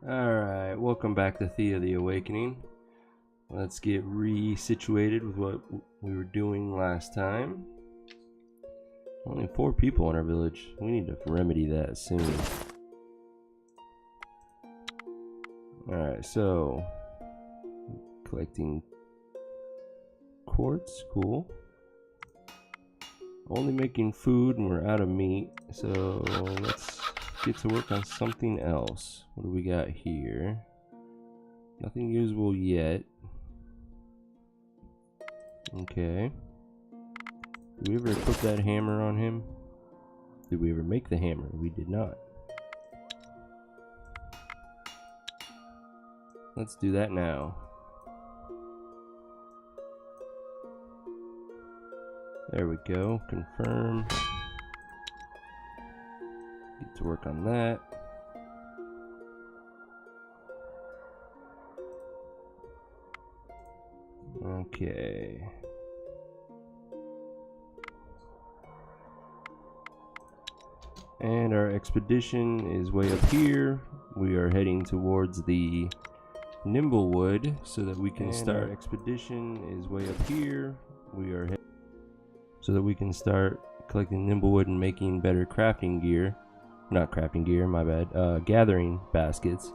Alright, welcome back to Thea the Awakening. Let's get re-situated with what we were doing last time. Only 4 people in our village. We need to remedy that soon. Alright, so collecting quartz, cool. Only making food and we're out of meat, so let's get to work on something else. What do we got here? Nothing usable yet. Okay. Did we ever equip that hammer on him? Did we ever make the hammer? We did not. Let's do that now. There we go. Confirm. Get to work on that. Okay. And our expedition is way up here. We are heading towards the Nimblewood so that we can start. Our expedition is way up here. We are so that we can start collecting Nimblewood and making better crafting gear. Not crafting gear, my bad. Gathering baskets.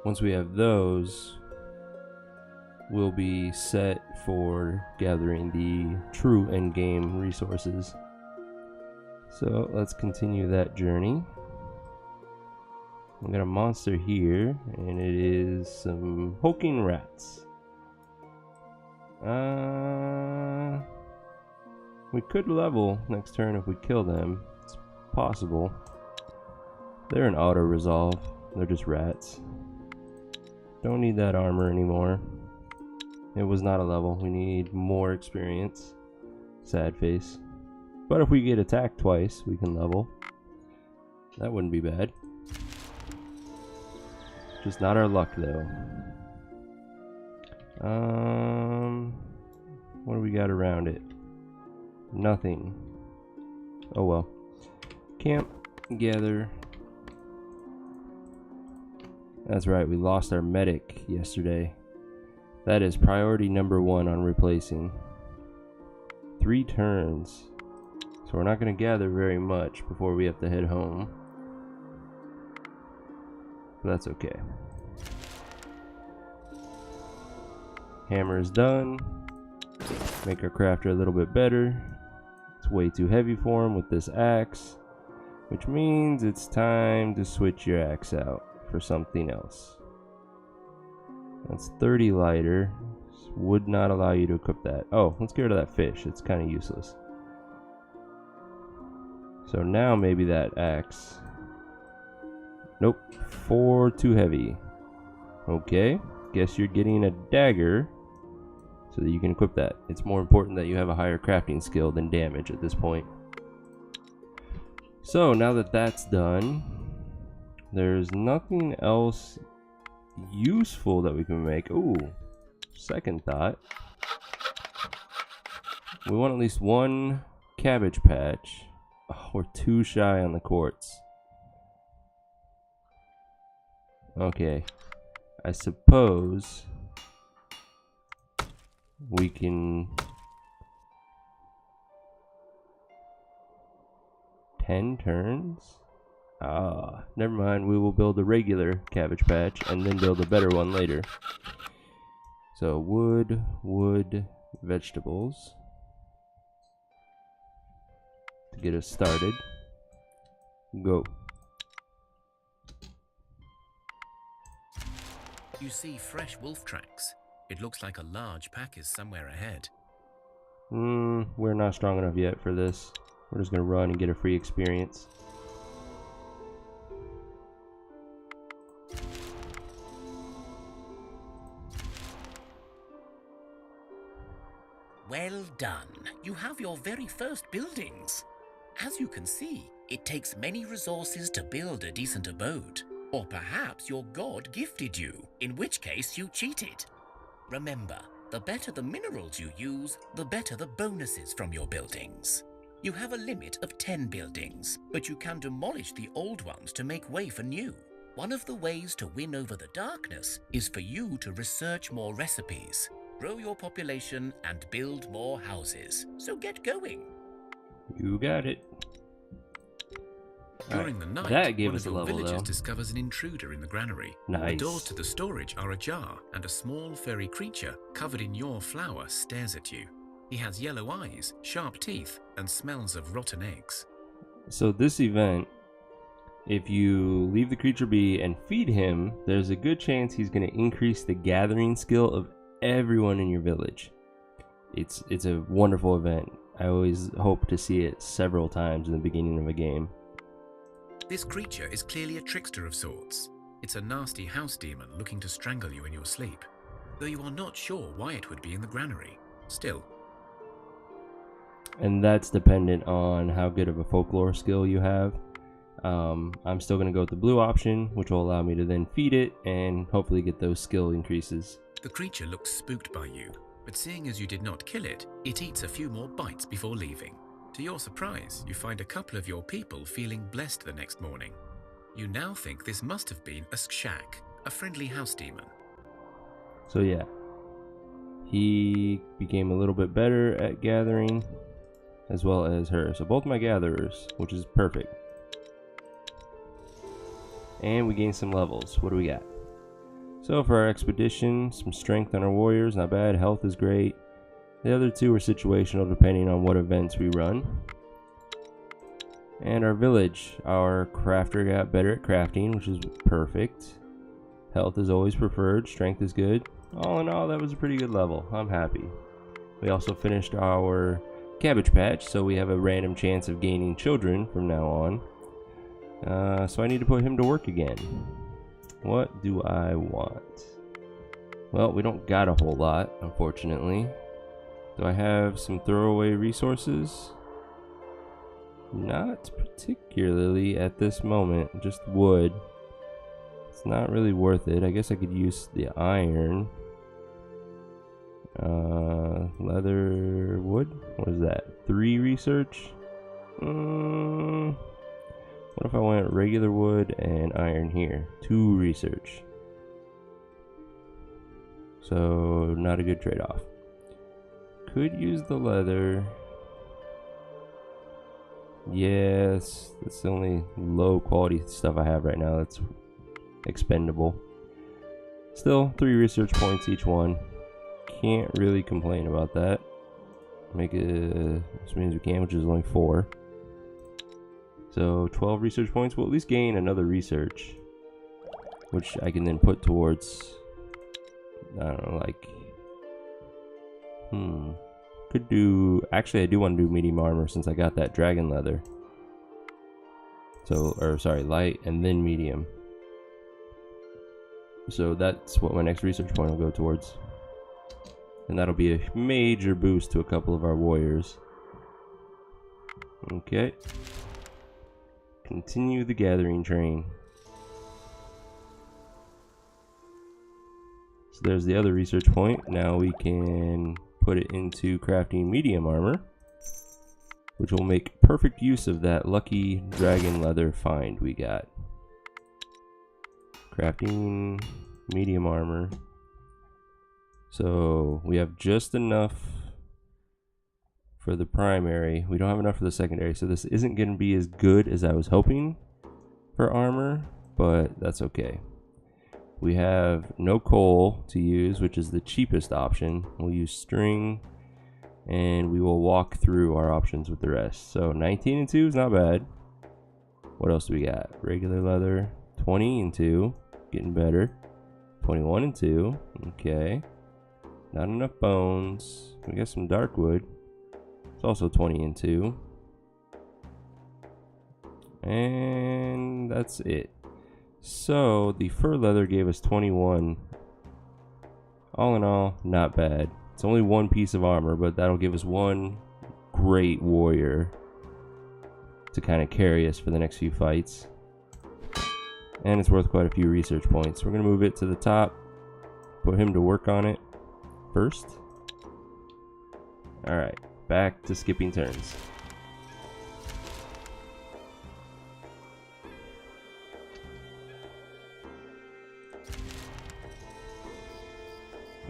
Once we have those, we'll be set for gathering the true endgame resources. So let's continue that journey. We got a monster here, and it is some hulking rats. We could level next turn if we kill them. It's possible. They're an auto resolve. They're just rats. Don't need that armor anymore. It was not a level. We need more experience. Sad face. But if we get attacked twice, we can level. That wouldn't be bad. Just not our luck though. What do we got around it? Nothing. Oh well. Camp, gather. That's right, we lost our medic yesterday. That is priority number 1 on replacing. 3 turns. So we're not going to gather very much before we have to head home. But that's okay. Hammer is done. Make our crafter a little bit better. It's way too heavy for him with this axe, which means it's time to switch your axe out for something else. That's 30 lighter. Would not allow you to equip that. Oh, let's get rid of that fish. It's kind of useless. So now maybe that axe. Nope, 4 too heavy. Okay, guess you're getting a dagger so that you can equip that. It's more important that you have a higher crafting skill than damage at this point. So now that that's done, there's nothing else useful that we can make. Ooh, second thought. We want at least 1 cabbage patch. Oh, we're too shy on the quartz. Okay, I suppose we can 10 turns? Ah, never mind, we will build a regular cabbage patch and then build a better one later. So wood, vegetables to get us started. Go. You see fresh wolf tracks. It looks like a large pack is somewhere ahead. We're not strong enough yet for this. We're just gonna run and get a free experience. Well done. You have your very first buildings. As you can see, it takes many resources to build a decent abode. Or perhaps your god gifted you, in which case you cheated. Remember, the better the minerals you use, the better the bonuses from your buildings. You have a limit of 10 buildings, but you can demolish the old ones to make way for new. One of the ways to win over the darkness is for you to research more recipes, grow your population, and build more houses. So get going. You got it. During the night, that gave one us of a your level, villagers though. discovers an intruder in the granary. Nice. The doors to the storage are ajar, and a small furry creature covered in your flour stares at you. He has yellow eyes, sharp teeth, and smells of rotten eggs. So this event, if you leave the creature be and feed him, there's a good chance he's going to increase the gathering skill of everyone in your village. It's a wonderful event. I always hope to see it several times in the beginning of a game. This creature is clearly a trickster of sorts. It's a nasty house demon looking to strangle you in your sleep, though you are not sure why it would be in the granary. Still. And that's dependent on how good of a folklore skill you have. I'm still going to go with the blue option, which will allow me to then feed it and hopefully get those skill increases. The creature looks spooked by you, but seeing as you did not kill it, it eats a few more bites before leaving. To your surprise, you find a couple of your people feeling blessed the next morning. You now think this must have been a Skshak, a friendly house demon. So yeah, he became a little bit better at gathering, as well as her. So both my gatherers, which is perfect. And we gained some levels. What do we got? So for our expedition, some strength on our warriors, not bad. Health is great. The other two are situational depending on what events we run. And our village, our crafter got better at crafting, which is perfect. Health is always preferred, strength is good. All in all, that was a pretty good level. I'm happy. We also finished our cabbage patch, so we have a random chance of gaining children from now on. So I need to put him to work again. What do I want? Well, we don't got a whole lot, unfortunately. Do I have some throwaway resources? Not particularly at this moment, just wood. It's not really worth it. I guess I could use the iron. Leather, wood? What is that? 3 research? What if I went regular wood and iron here? 2 research. So, not a good trade-off. Could use the leather. Yes, that's the only low quality stuff I have right now that's expendable. Still, 3 research points each one. Can't really complain about that. Make it as many as we can, which is only 4. So 12 research points. We'll at least gain another research, which I can then put towards, I don't know, like, could do, actually I do want to do medium armor since I got that dragon leather. So, or sorry, light and then medium. So that's what my next research point will go towards. And that'll be a major boost to a couple of our warriors. Okay. Continue the gathering train. So there's the other research point. Now we can put it into crafting medium armor, which will make perfect use of that lucky dragon leather find we got. Crafting medium armor. So we have just enough for the primary. We don't have enough for the secondary, so this isn't going to be as good as I was hoping for armor, but that's okay. We have no coal to use, which is the cheapest option. We'll use string, and we will walk through our options with the rest. So 19 and 2 is not bad. What else do we got? Regular leather, 20 and 2, getting better. 21 and 2, okay. Not enough bones. We got some dark wood. It's also 20 and 2. And that's it. So the fur leather gave us 21. All in all, not bad. It's only 1 piece of armor, but that'll give us 1 great warrior to kind of carry us for the next few fights. And it's worth quite a few research points. We're going to move it to the top. Put him to work on it first. Alright, back to skipping turns.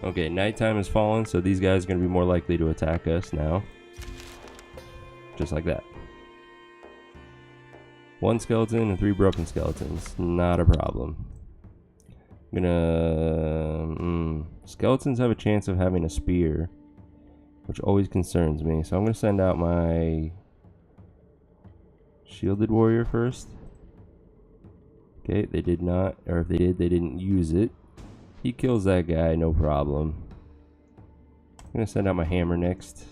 Okay, nighttime has fallen, so these guys are going to be more likely to attack us now. Just like that. 1 skeleton and 3 broken skeletons. Not a problem. I'm gonna... skeletons have a chance of having a spear, which always concerns me. So I'm gonna send out my shielded warrior first. Okay, they did not, or if they did, they didn't use it. He kills that guy, no problem. I'm gonna send out my hammer next,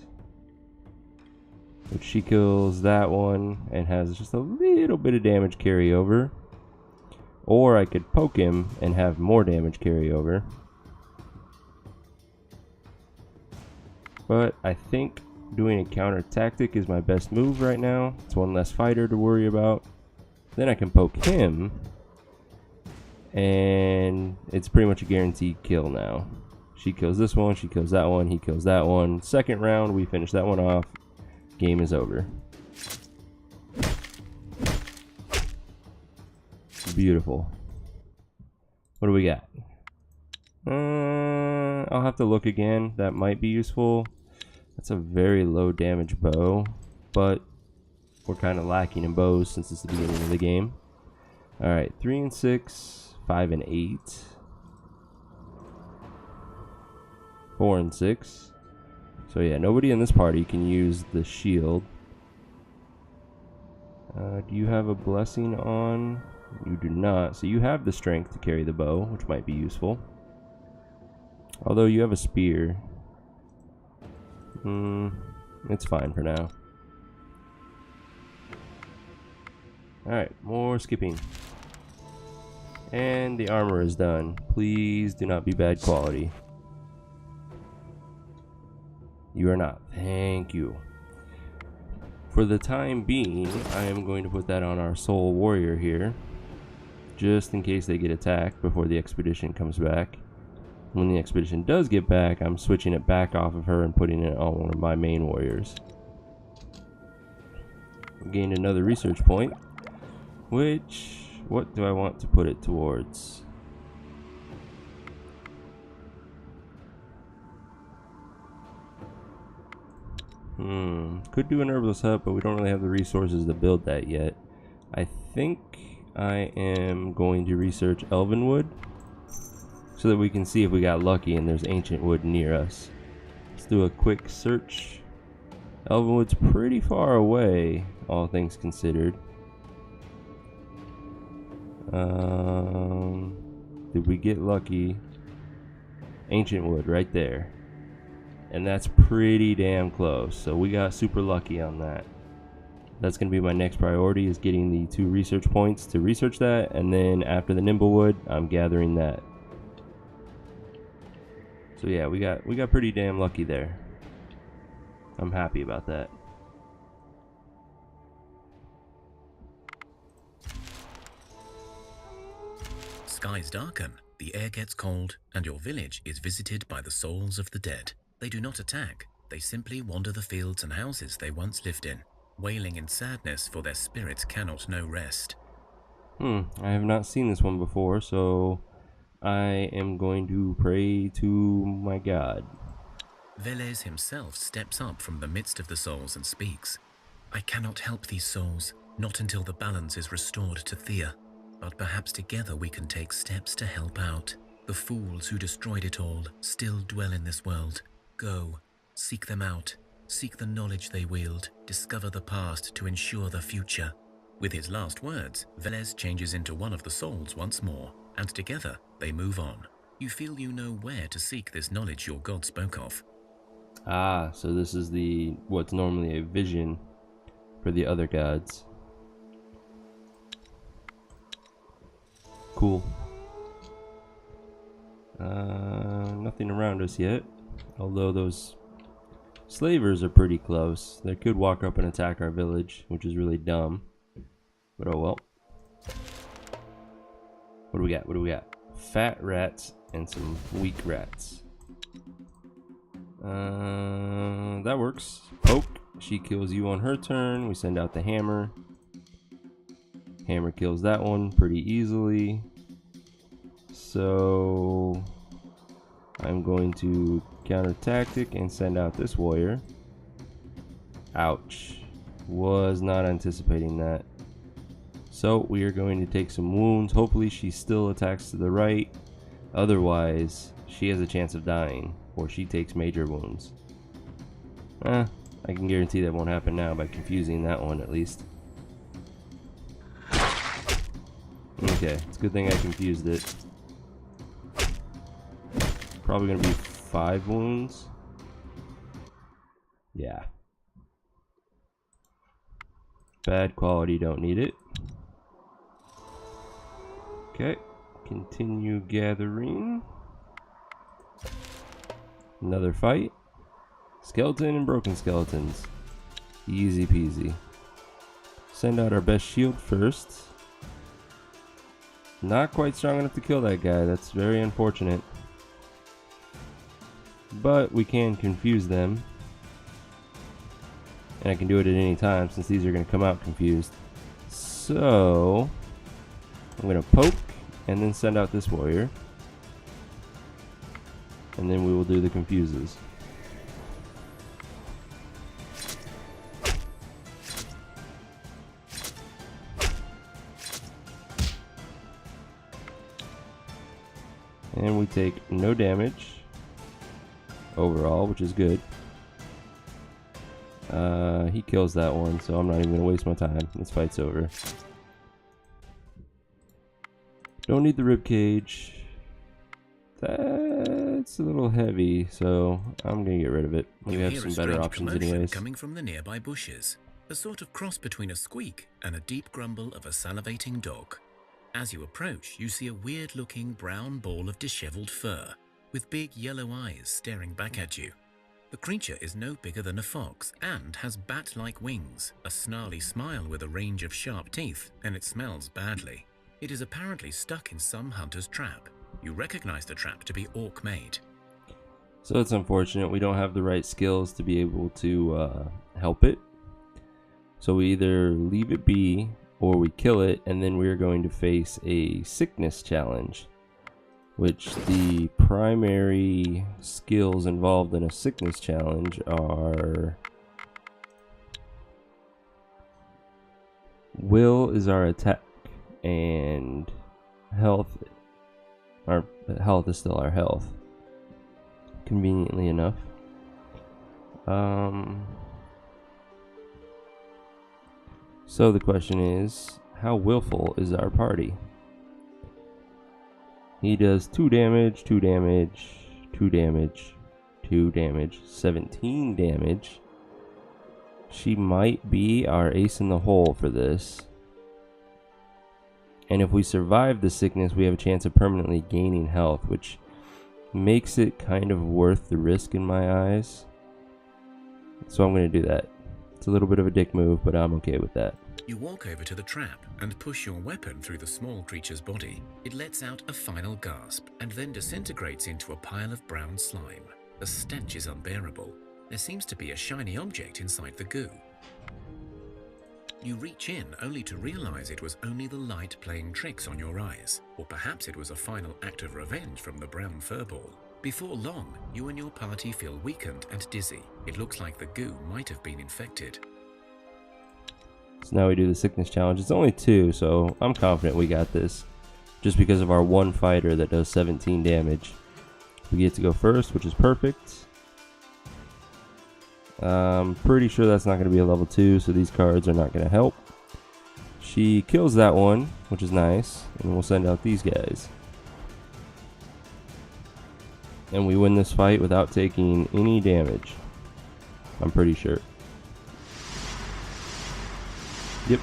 which she kills that one and has just a little bit of damage carryover. Or I could poke him and have more damage carryover. But I think doing a counter tactic is my best move right now. It's one less fighter to worry about. Then I can poke him, and it's pretty much a guaranteed kill now. She kills this one, she kills that one, he kills that one. Second round, we finish that one off. Game is over. Beautiful. What do we got? I'll have to look again. That might be useful. That's a very low damage bow, but we're kind of lacking in bows since it's the beginning of the game. Alright, 3 and 6, 5 and 8, 4 and 6. So yeah, nobody in this party can use the shield. Do you have a blessing on? You do not. So you have the strength to carry the bow, which might be useful. Although you have a spear. It's fine for now. Alright, more skipping. And the armor is done. Please do not be bad quality. You are not. Thank you. For the time being, I am going to put that on our soul warrior here, just in case they get attacked before the expedition comes back. When the expedition does get back, I'm switching it back off of her and putting it on one of my main warriors. Gained another research point, which, what do I want to put it towards? Could do an herbalist hut, but we don't really have the resources to build that yet. I think I am going to research Elvenwood so that we can see if we got lucky and there's ancient wood near us. Let's do a quick search. Elvenwood's pretty far away, all things considered. Did we get lucky? Ancient wood right there. And that's pretty damn close. So we got super lucky on that. That's going to be my next priority, is getting the 2 research points to research that. And then after the Nimblewood, I'm gathering that. So yeah, we got pretty damn lucky there. I'm happy about that. Skies darken, the air gets cold, and your village is visited by the souls of the dead. They do not attack, they simply wander the fields and houses they once lived in, wailing in sadness for their spirits cannot know rest. I have not seen this one before, so I am going to pray to my god. Veles himself steps up from the midst of the souls and speaks. I cannot help these souls, not until the balance is restored to Thea. But perhaps together we can take steps to help out. The fools who destroyed it all still dwell in this world. Go, seek them out, seek the knowledge they wield, discover the past to ensure the future. With his last words, Veles changes into one of the souls once more, and together they move on. You feel you know where to seek this knowledge your god spoke of. Ah, so this is what's normally a vision for the other gods. Cool. Nothing around us yet. Although those slavers are pretty close. They could walk up and attack our village, which is really dumb. But oh well. What do we got? What do we got? Fat rats and some weak rats. That works. Poke. She kills you on her turn. We send out the hammer. Hammer kills that one pretty easily. So I'm going to counter tactic and send out this warrior. Ouch. Was not anticipating that. So we are going to take some wounds. Hopefully she still attacks to the right. Otherwise, she has a chance of dying, or she takes major wounds. I can guarantee that won't happen now by confusing that one at least. Okay, it's a good thing I confused it. Probably gonna be 5 wounds. Yeah. Bad quality, don't need it. Okay, continue gathering. Another fight. Skeleton and broken skeletons. Easy peasy. Send out our best shield first. Not quite strong enough to kill that guy. That's very unfortunate. But we can confuse them. And I can do it at any time since these are going to come out confused. So I'm going to poke and then send out this warrior. And then we will do the confuses. And we take no damage overall, which is good. He kills that one, so I'm not even gonna waste my time. This fight's over. Don't need the rib cage. That's a little heavy, so I'm gonna get rid of it. We have some better options anyways. Coming from the nearby bushes, a sort of cross between a squeak and a deep grumble of a salivating dog. As you approach, you see a weird-looking brown ball of disheveled fur, with big yellow eyes staring back at you. The creature is no bigger than a fox and has bat-like wings, a snarly smile with a range of sharp teeth, and it smells badly. It is apparently stuck in some hunter's trap. You recognize the trap to be orc-made. So it's unfortunate we don't have the right skills to be able to help it. So we either leave it be or we kill it, and then we're going to face a sickness challenge, which the primary skills involved in a sickness challenge are will is our attack, and health. Our health is still our health, conveniently enough. So the question is, how willful is our party? He does 2 damage, 2 damage, 2 damage, 2 damage, 17 damage. She might be our ace in the hole for this. And if we survive the sickness, we have a chance of permanently gaining health, which makes it kind of worth the risk in my eyes. So I'm going to do that. It's a little bit of a dick move, but I'm okay with that. You walk over to the trap and push your weapon through the small creature's body. It lets out a final gasp and then disintegrates into a pile of brown slime. The stench is unbearable. There seems to be a shiny object inside the goo. You reach in only to realize it was only the light playing tricks on your eyes, or perhaps it was a final act of revenge from the brown furball. Before long, you and your party feel weakened and dizzy. It looks like the goo might have been infected. So now we do the sickness challenge. It's only 2, so I'm confident we got this. Just because of our one fighter that does 17 damage. We get to go first, which is perfect. Pretty sure that's not going to be a level 2, so these cards are not going to help. She kills that one, which is nice, and we'll send out these guys. And we win this fight without taking any damage. I'm pretty sure. Yep.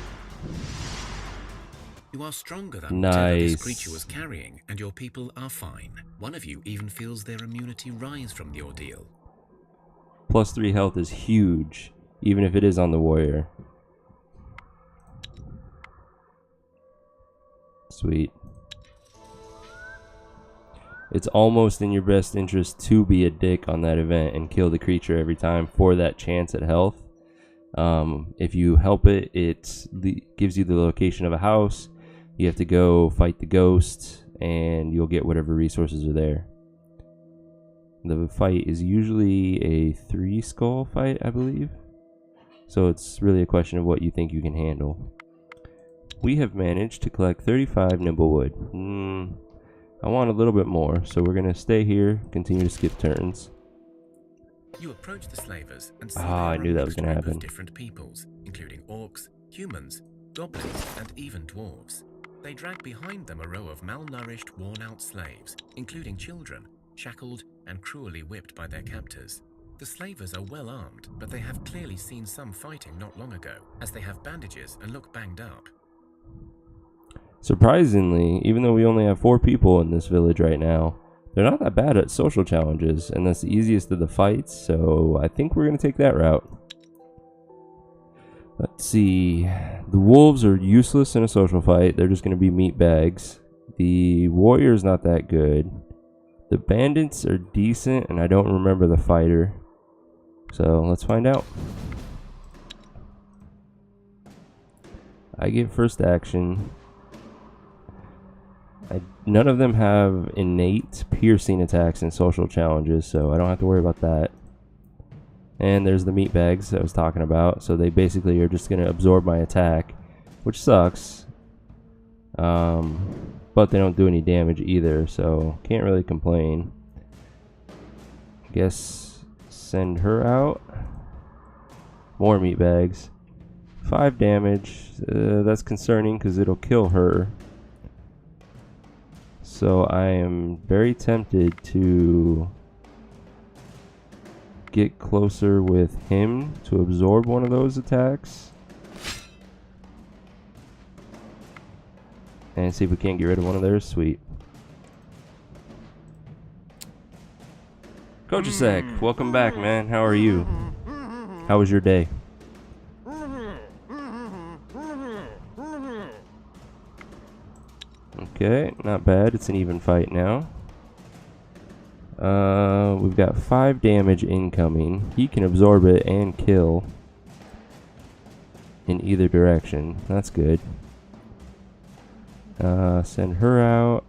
You are stronger than whatever this creature was carrying, and your people are fine. One of you even feels their immunity rise from the ordeal. Plus 3 health is huge, even if it is on the warrior. Sweet. It's almost in your best interest to be a dick on that event and kill the creature every time for that chance at health. If you help it, it gives you the location of a house. You have to go fight the ghost, and you'll get whatever resources are there. The fight is usually a 3 skull fight, I believe. So it's really a question of what you think you can handle. We have managed to collect 35 nimblewood. I want a little bit more, so we're going to stay here, continue to skip turns. You approach the slavers and see I knew that was going to happen. Different peoples, including orcs, humans, goblins, and even dwarves. They drag behind them a row of malnourished, worn-out slaves, including children, shackled and cruelly whipped by their captors. The slavers are well armed, but they have clearly seen some fighting not long ago, as they have bandages and look banged up. Surprisingly, even though we only have 4 people in this village right now, they're not that bad at social challenges, and that's the easiest of the fights, so I think we're going to take that route. Let's see. The wolves are useless in a social fight. They're just going to be meat bags. The warrior's not that good. The bandits are decent, and I don't remember the fighter. So let's find out. I get first action. None of them have innate piercing attacks in social challenges, so I don't have to worry about that. And there's the meat bags I was talking about, so they basically are just going to absorb my attack, which sucks. But they don't do any damage either, so can't really complain. Guess send her out. More meat bags. 5 damage. That's concerning because it'll kill her. So I am very tempted to get closer with him to absorb one of those attacks. And see if we can't get rid of one of theirs. Sweet. Coach Isaac, welcome back, man. How are you? How was your day? Okay, not bad. It's an even fight now. We've got 5 damage incoming. He can absorb it and kill in either direction. That's good. Send her out.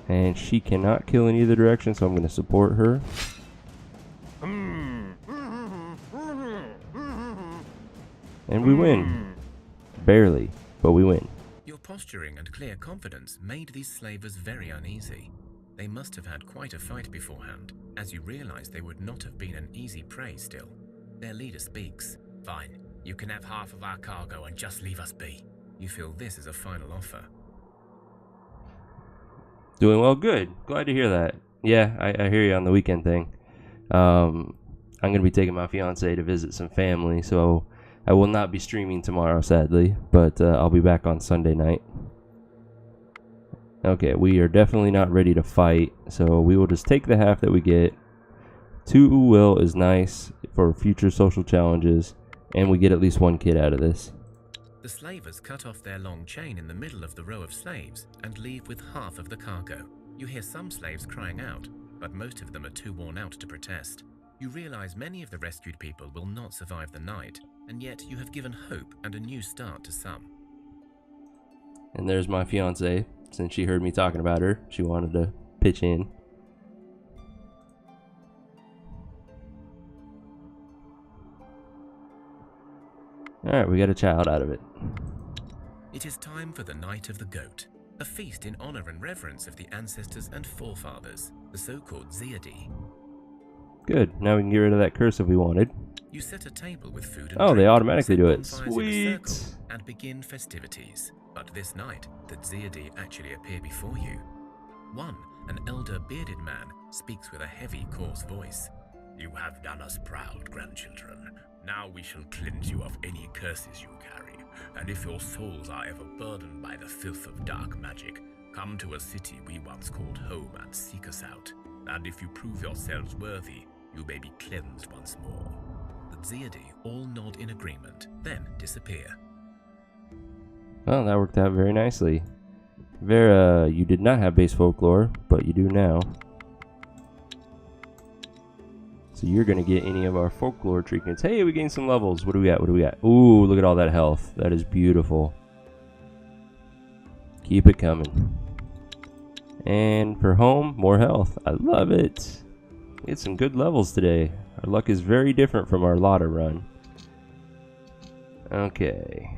And she cannot kill in either direction, so I'm going to support her. And we win. Barely, but we win. Your posturing and clear confidence made these slavers very uneasy. They must have had quite a fight beforehand, as you realize they would not have been an easy prey still. Their leader speaks. Fine, you can have half of our cargo and just leave us be. You feel this is a final offer. Doing well, good. Glad to hear that. Yeah, I hear you on the weekend thing. I'm going to be taking my fiance to visit some family, so I will not be streaming tomorrow, sadly, but I'll be back on Sunday night. Okay, we are definitely not ready to fight, so we will just take the half that we get. 2 will is nice for future social challenges, and we get at least 1 kid out of this. The slavers cut off their long chain in the middle of the row of slaves and leave with half of the cargo. You hear some slaves crying out, but most of them are too worn out to protest. You realize many of the rescued people will not survive the night, and yet you have given hope and a new start to some. And there's my fiance. Since she heard me talking about her, she wanted to pitch in. Alright, we got a child out of it. It is time for the Night of the Goat, a feast in honor and reverence of the ancestors and forefathers, the so-called Zeadi. Good, now we can get rid of that curse if we wanted. You set a table with food and drink, they automatically do it. Sweet! In a circle and begin festivities. But this night, the Zeadi actually appear before you. One, an elder bearded man, speaks with a heavy, coarse voice. You have done us proud, grandchildren. Now we shall cleanse you of any curses you carry, and if your souls are ever burdened by the filth of dark magic, come to a city we once called home and seek us out. And if you prove yourselves worthy, you may be cleansed once more. The Zeadi all nod in agreement, then disappear. Well, that worked out very nicely. Vera, you did not have base folklore, but you do now. So you're going to get any of our folklore treatments. Hey, we gained some levels. What do we got? What do we got? Ooh, look at all that health. That is beautiful. Keep it coming. And for home, more health. I love it. We get some good levels today. Our luck is very different from our Lotta run. Okay.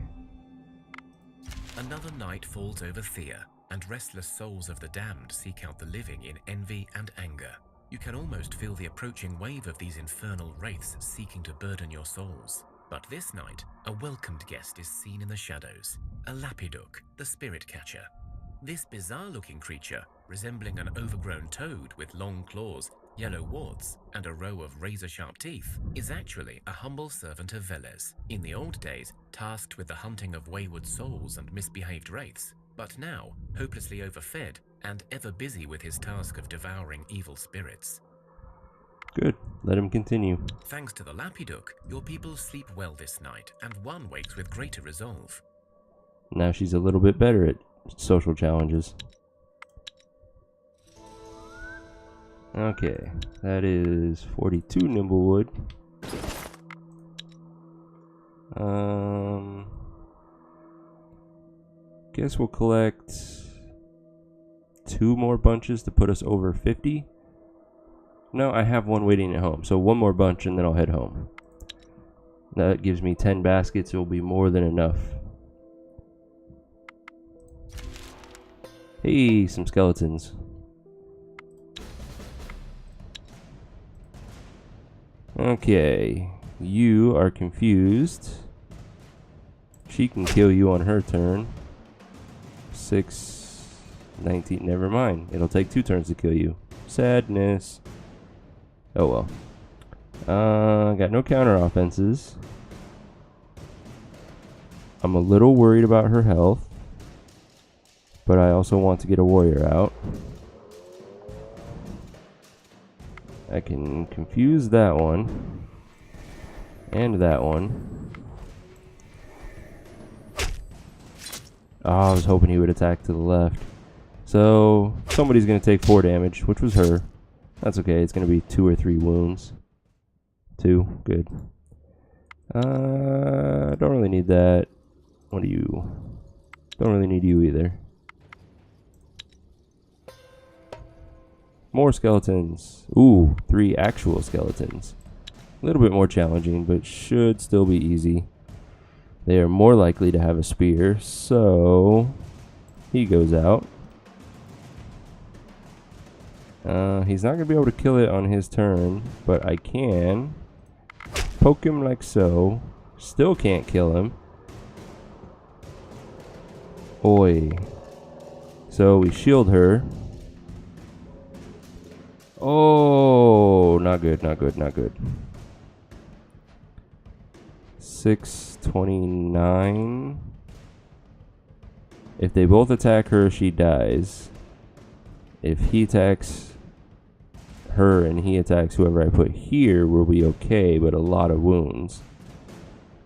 Another night falls over Thea, and restless souls of the damned seek out the living in envy and anger. You can almost feel the approaching wave of these infernal wraiths seeking to burden your souls. But this night, a welcomed guest is seen in the shadows, a lapiduk, the spirit catcher. This bizarre-looking creature, resembling an overgrown toad with long claws, yellow warts, and a row of razor-sharp teeth, is actually a humble servant of Veles, in the old days tasked with the hunting of wayward souls and misbehaved wraiths, but now hopelessly overfed and ever busy with his task of devouring evil spirits. Good. Let him continue. Thanks to the lapiduk, your people sleep well this night, and one wakes with greater resolve. Now she's a little bit better at social challenges. Okay, that is 42 Nimblewood. Guess we'll collect 2 more bunches to put us over 50. No, I have one waiting at home, so 1 more bunch and then I'll head home. That gives me 10 baskets. It will be more than enough. Hey, some skeletons. Okay, you are confused. She can kill you on her turn. 6, 19, never mind. It'll take 2 turns to kill you. Sadness. Oh well. Got no counter offenses. I'm a little worried about her health, but I also want to get a warrior out. I can confuse that one and that one. Oh, I was hoping he would attack to the left. So somebody's going to take 4 damage, which was her. That's okay. It's going to be 2 or 3 wounds. 2. Good. Don't really need that. What are you? Don't really need you either. More skeletons. Ooh, 3 actual skeletons. A little bit more challenging, but should still be easy. They are more likely to have a spear, so he goes out. He's not going to be able to kill it on his turn, but I can poke him like so. Still can't kill him. Oi. So we shield her. Oh, not good, not good, not good. 629. If they both attack her, she dies. If he attacks her and he attacks whoever I put here, we'll be okay, but a lot of wounds.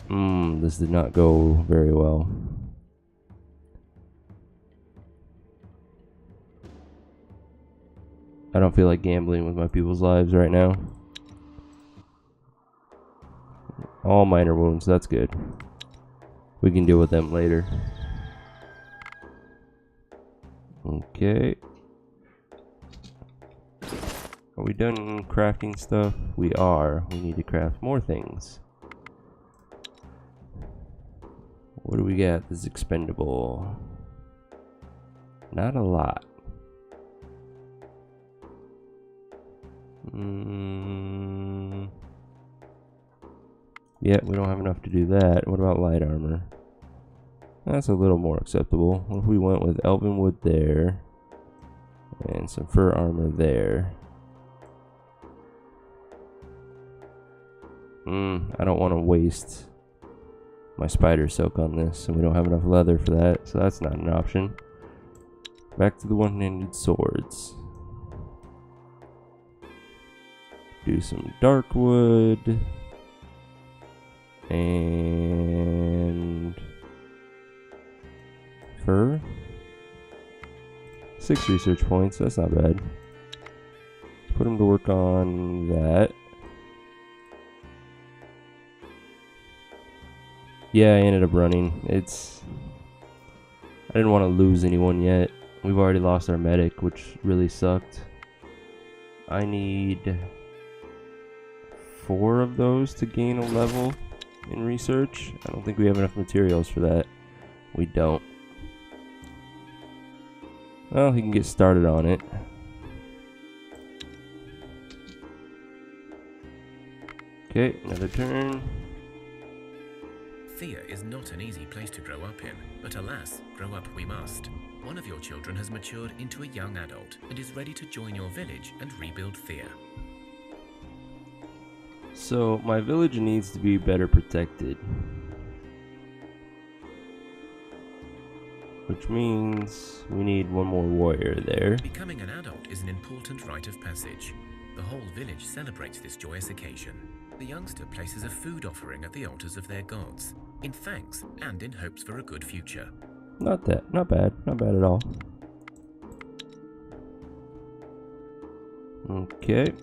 This did not go very well. I don't feel like gambling with my people's lives right now. All minor wounds, that's good. We can deal with them later. Okay. Are we done crafting stuff? We are. We need to craft more things. What do we got that's expendable? Not a lot. Yeah, we don't have enough to do that. What about light armor? That's a little more acceptable. What if we went with elven wood there and some fur armor there? I don't want to waste my spider silk on this, and we don't have enough leather for that, so that's not an option. Back to the one-handed swords. Do some dark wood and fur. 6 research points, that's not bad. Let's put him to work on that. Yeah, I ended up running. I didn't want to lose anyone yet. We've already lost our medic, which really sucked. I need 4 of those to gain a level in research. I don't think we have enough materials for that. We don't. Well, he can get started on it. Okay, another turn. Thea is not an easy place to grow up in, but alas, grow up we must. One of your children has matured into a young adult and is ready to join your village and rebuild Thea. So, my village needs to be better protected. Which means we need one more warrior there. Becoming an adult is an important rite of passage. The whole village celebrates this joyous occasion. The youngster places a food offering at the altars of their gods, in thanks and in hopes for a good future. Not bad at all. Okay.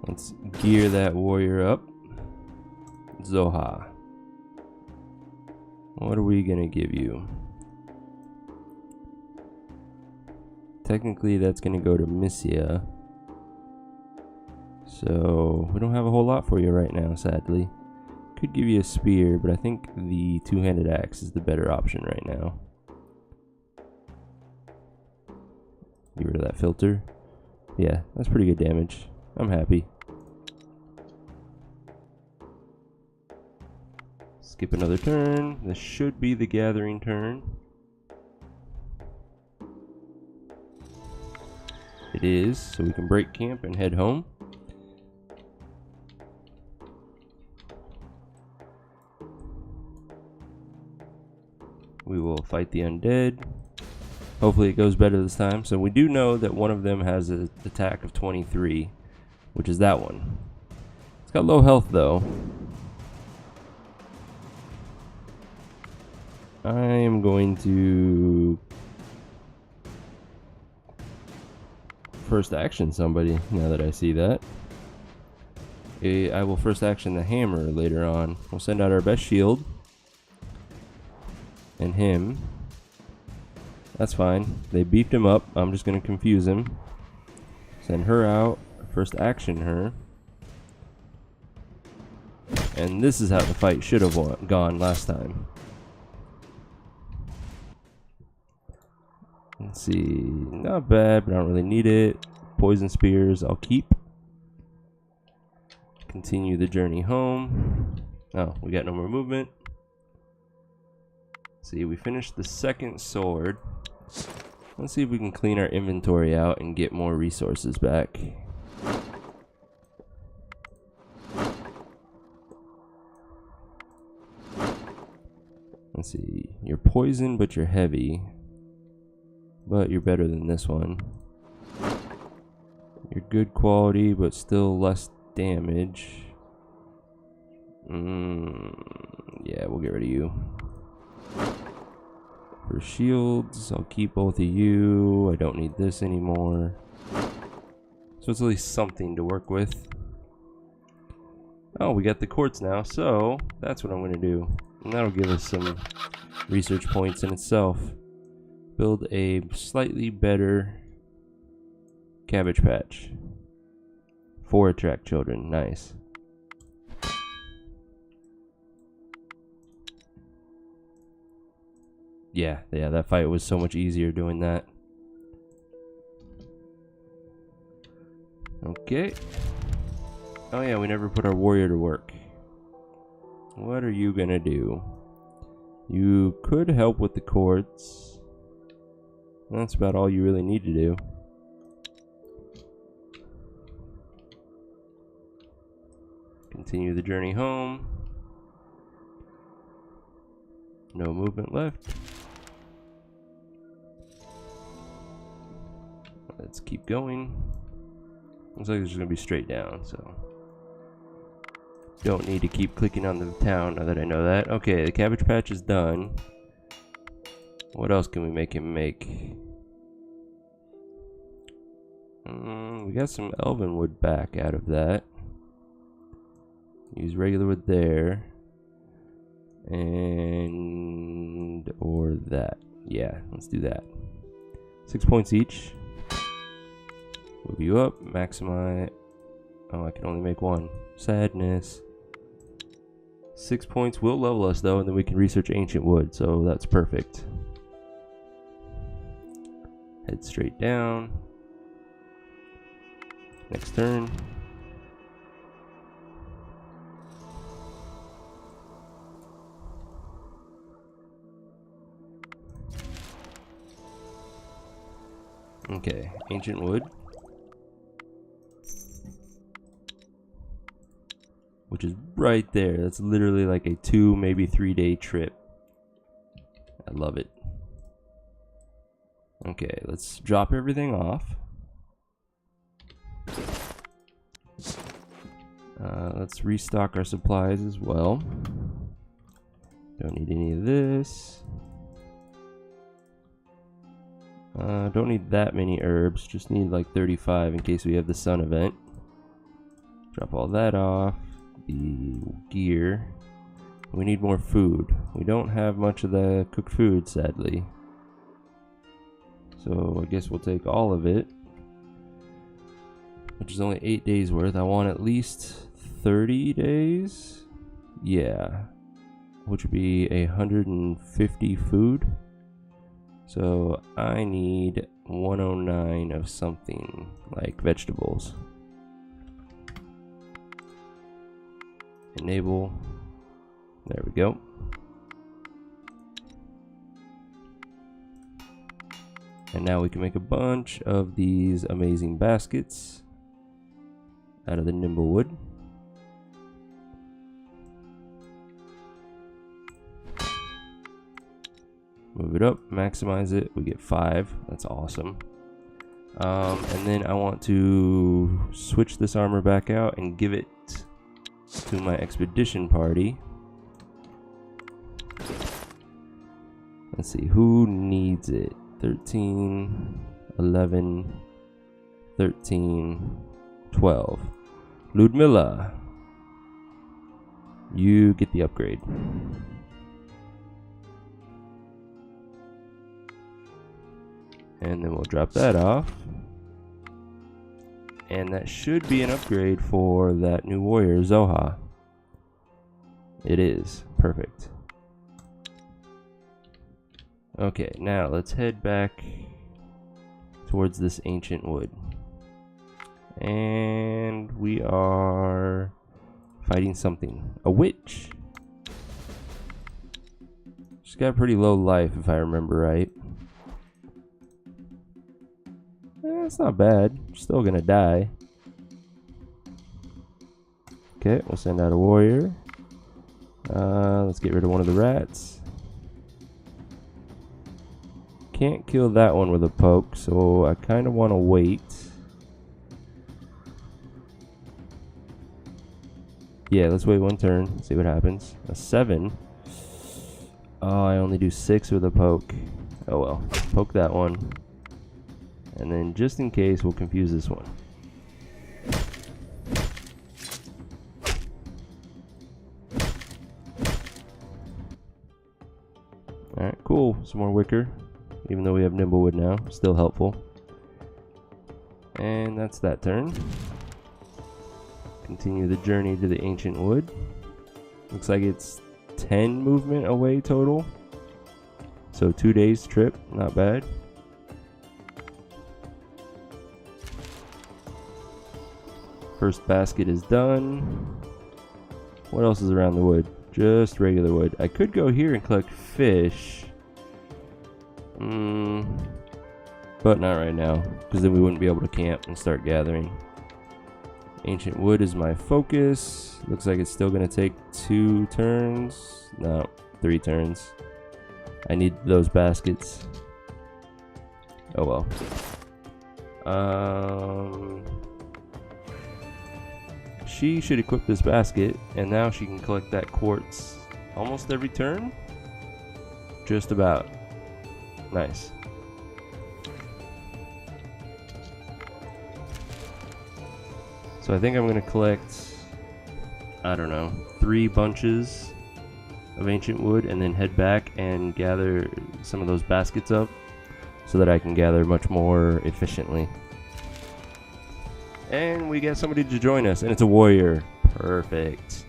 Let's gear that warrior up. Zoha. What are we gonna give you? Technically that's gonna go to Missia. So we don't have a whole lot for you right now, sadly. Could give you a spear, but I think the two-handed axe is the better option right now. Get rid of that filter. Yeah, that's pretty good damage. I'm happy. Skip another turn. This should be the gathering turn. It is, so we can break camp and head home. We will fight the undead. Hopefully it goes better this time. So we do know that one of them has an attack of 23, which is that one. It's got low health though. I am going to first action somebody now that I see that. I will first action the hammer later on. We'll send out our best shield. And him. That's fine. They beefed him up. I'm just going to confuse him. Send her out. First action her. And this is how the fight should have gone last time. Let's see. Not bad, but I don't really need it. Poison spears I'll keep. Continue the journey home. Oh, we got no more movement. See, we finished the second sword. Let's see if we can clean our inventory out and get more resources back. Let's see. You're poisoned, but you're heavy. But you're better than this one. You're good quality, but still less damage. Yeah, we'll get rid of you. For shields, I'll keep both of you. I don't need this anymore. So it's at least something to work with. Oh, we got the quartz now, so that's what I'm going to do. And that'll give us some research points in itself. Build a slightly better cabbage patch. 4 attract children. Nice. Yeah, that fight was so much easier doing that. Okay. Oh yeah, we never put our warrior to work. What are you gonna do? You could help with the quartz. That's about all you really need to do. Continue the journey home. No movement left. Let's keep going. Looks like it's just gonna be straight down, so don't need to keep clicking on the town now that I know that. Okay, the cabbage patch is done. What else can we make him make? We got some elven wood back out of that. Use regular wood there. And or that. Yeah, let's do that. 6 points each. Move you up, maximize. Oh, I can only make one. Sadness. 6 points will level us though, and then we can research ancient wood, so that's perfect. Head straight down. Next turn. Okay, ancient wood. Which is right there. That's literally like a 2, maybe 3 day trip. I love it. Okay, let's drop everything off. Let's restock our supplies as well. Don't need any of this. Don't need that many herbs. Just need like 35 in case we have the sun event. Drop all that off. The gear. We need more food. We don't have much of the cooked food, sadly. So I guess we'll take all of it, which is only 8 days worth. I want at least 30 days. Yeah, which would be 150 food. So I need 109 of something like vegetables. Enable. There we go. And now we can make a bunch of these amazing baskets out of the nimble wood. Move it up, maximize it. We get 5. That's awesome. And then I want to switch this armor back out and give it to my expedition party. Let's see, who needs it? 13, 11, 13, 12. Ludmilla, you get the upgrade. And then we'll drop that off. And that should be an upgrade for that new warrior, Zoha. It is. Perfect. Okay, now let's head back towards this ancient wood. And we are fighting something. A witch. She's got a pretty low life if I remember right. It's not bad. Still gonna die. Okay, we'll send out a warrior. Let's get rid of one of the rats. Can't kill that one with a poke, so I kind of want to wait. Yeah, let's wait one turn, see what happens. A 7. Oh, I only do 6 with a poke. Oh well, poke that one. And then just in case, we'll confuse this one. Alright, cool. Some more wicker. Even though we have nimblewood now. Still helpful. And that's that turn. Continue the journey to the ancient wood. Looks like it's 10 movement away total. So 2 days trip. Not bad. First basket is done. What else is around the wood? Just regular wood. I could go here and collect fish. But not right now, because then we wouldn't be able to camp and start gathering. Ancient wood is my focus. Looks like it's still going to take 2 turns. No, 3 turns. I need those baskets. Oh well. She should equip this basket, and now she can collect that quartz almost every turn. Just about. Nice. So I think I'm going to collect, I don't know, 3 bunches of ancient wood and then head back and gather some of those baskets up so that I can gather much more efficiently. And we got somebody to join us, and it's a warrior. Perfect.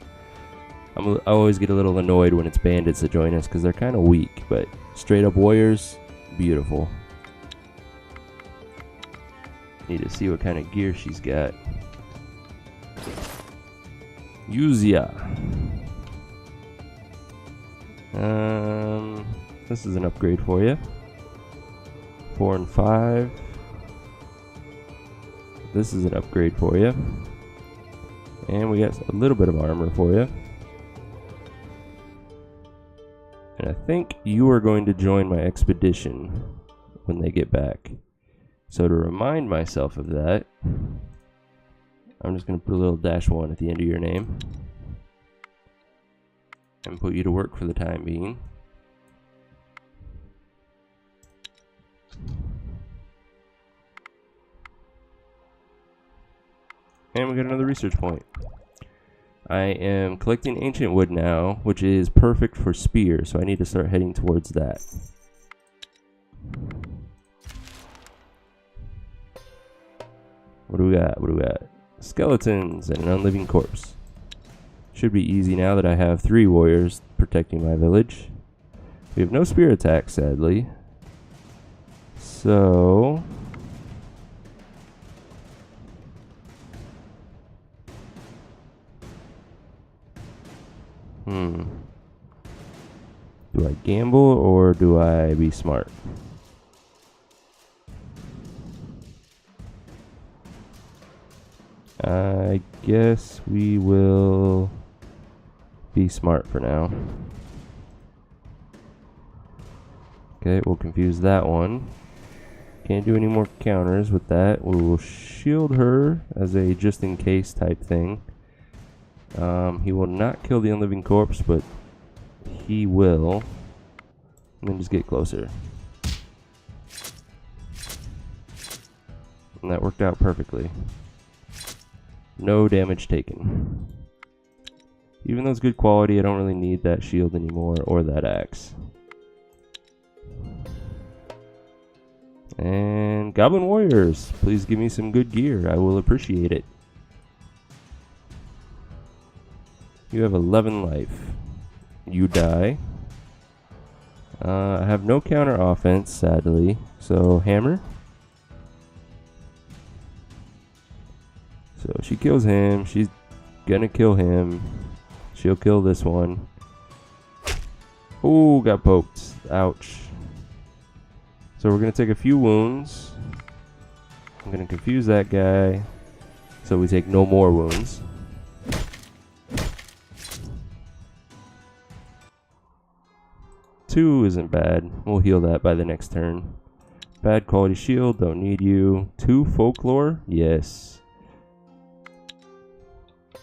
I always get a little annoyed when it's bandits that join us because they're kind of weak, but straight up warriors, beautiful. Need to see what kind of gear she's got. Yuzia. This is an upgrade for you. 4 and 5. This is an upgrade for you. And we got a little bit of armor for you. And I think you are going to join my expedition when they get back. So to remind myself of that, I'm just going to put a little -1 at the end of your name. And put you to work for the time being. And we got another research point. I am collecting ancient wood now, which is perfect for spear, so I need to start heading towards that. What do we got? What do we got? Skeletons and an unliving corpse. Should be easy now that I have 3 warriors protecting my village. We have no spear attacks, sadly. So... Do I gamble or do I be smart? I guess we will be smart for now. Okay, we'll confuse that one. Can't do any more counters with that. We will shield her as a just-in-case type thing. He will not kill the unliving corpse, but he will. And then just get closer. And that worked out perfectly. No damage taken. Even though it's good quality, I don't really need that shield anymore or that axe. And Goblin Warriors, please give me some good gear. I will appreciate it. You have 11 life. You die. I have no counter offense, sadly. So, hammer. So, she kills him. She's gonna kill him. She'll kill this one. Ooh, got poked. Ouch. So, we're gonna take a few wounds. I'm gonna confuse that guy. So, we take no more wounds. Two isn't bad. We'll heal that by the next turn. Bad quality shield, don't need you. 2 folklore? Yes.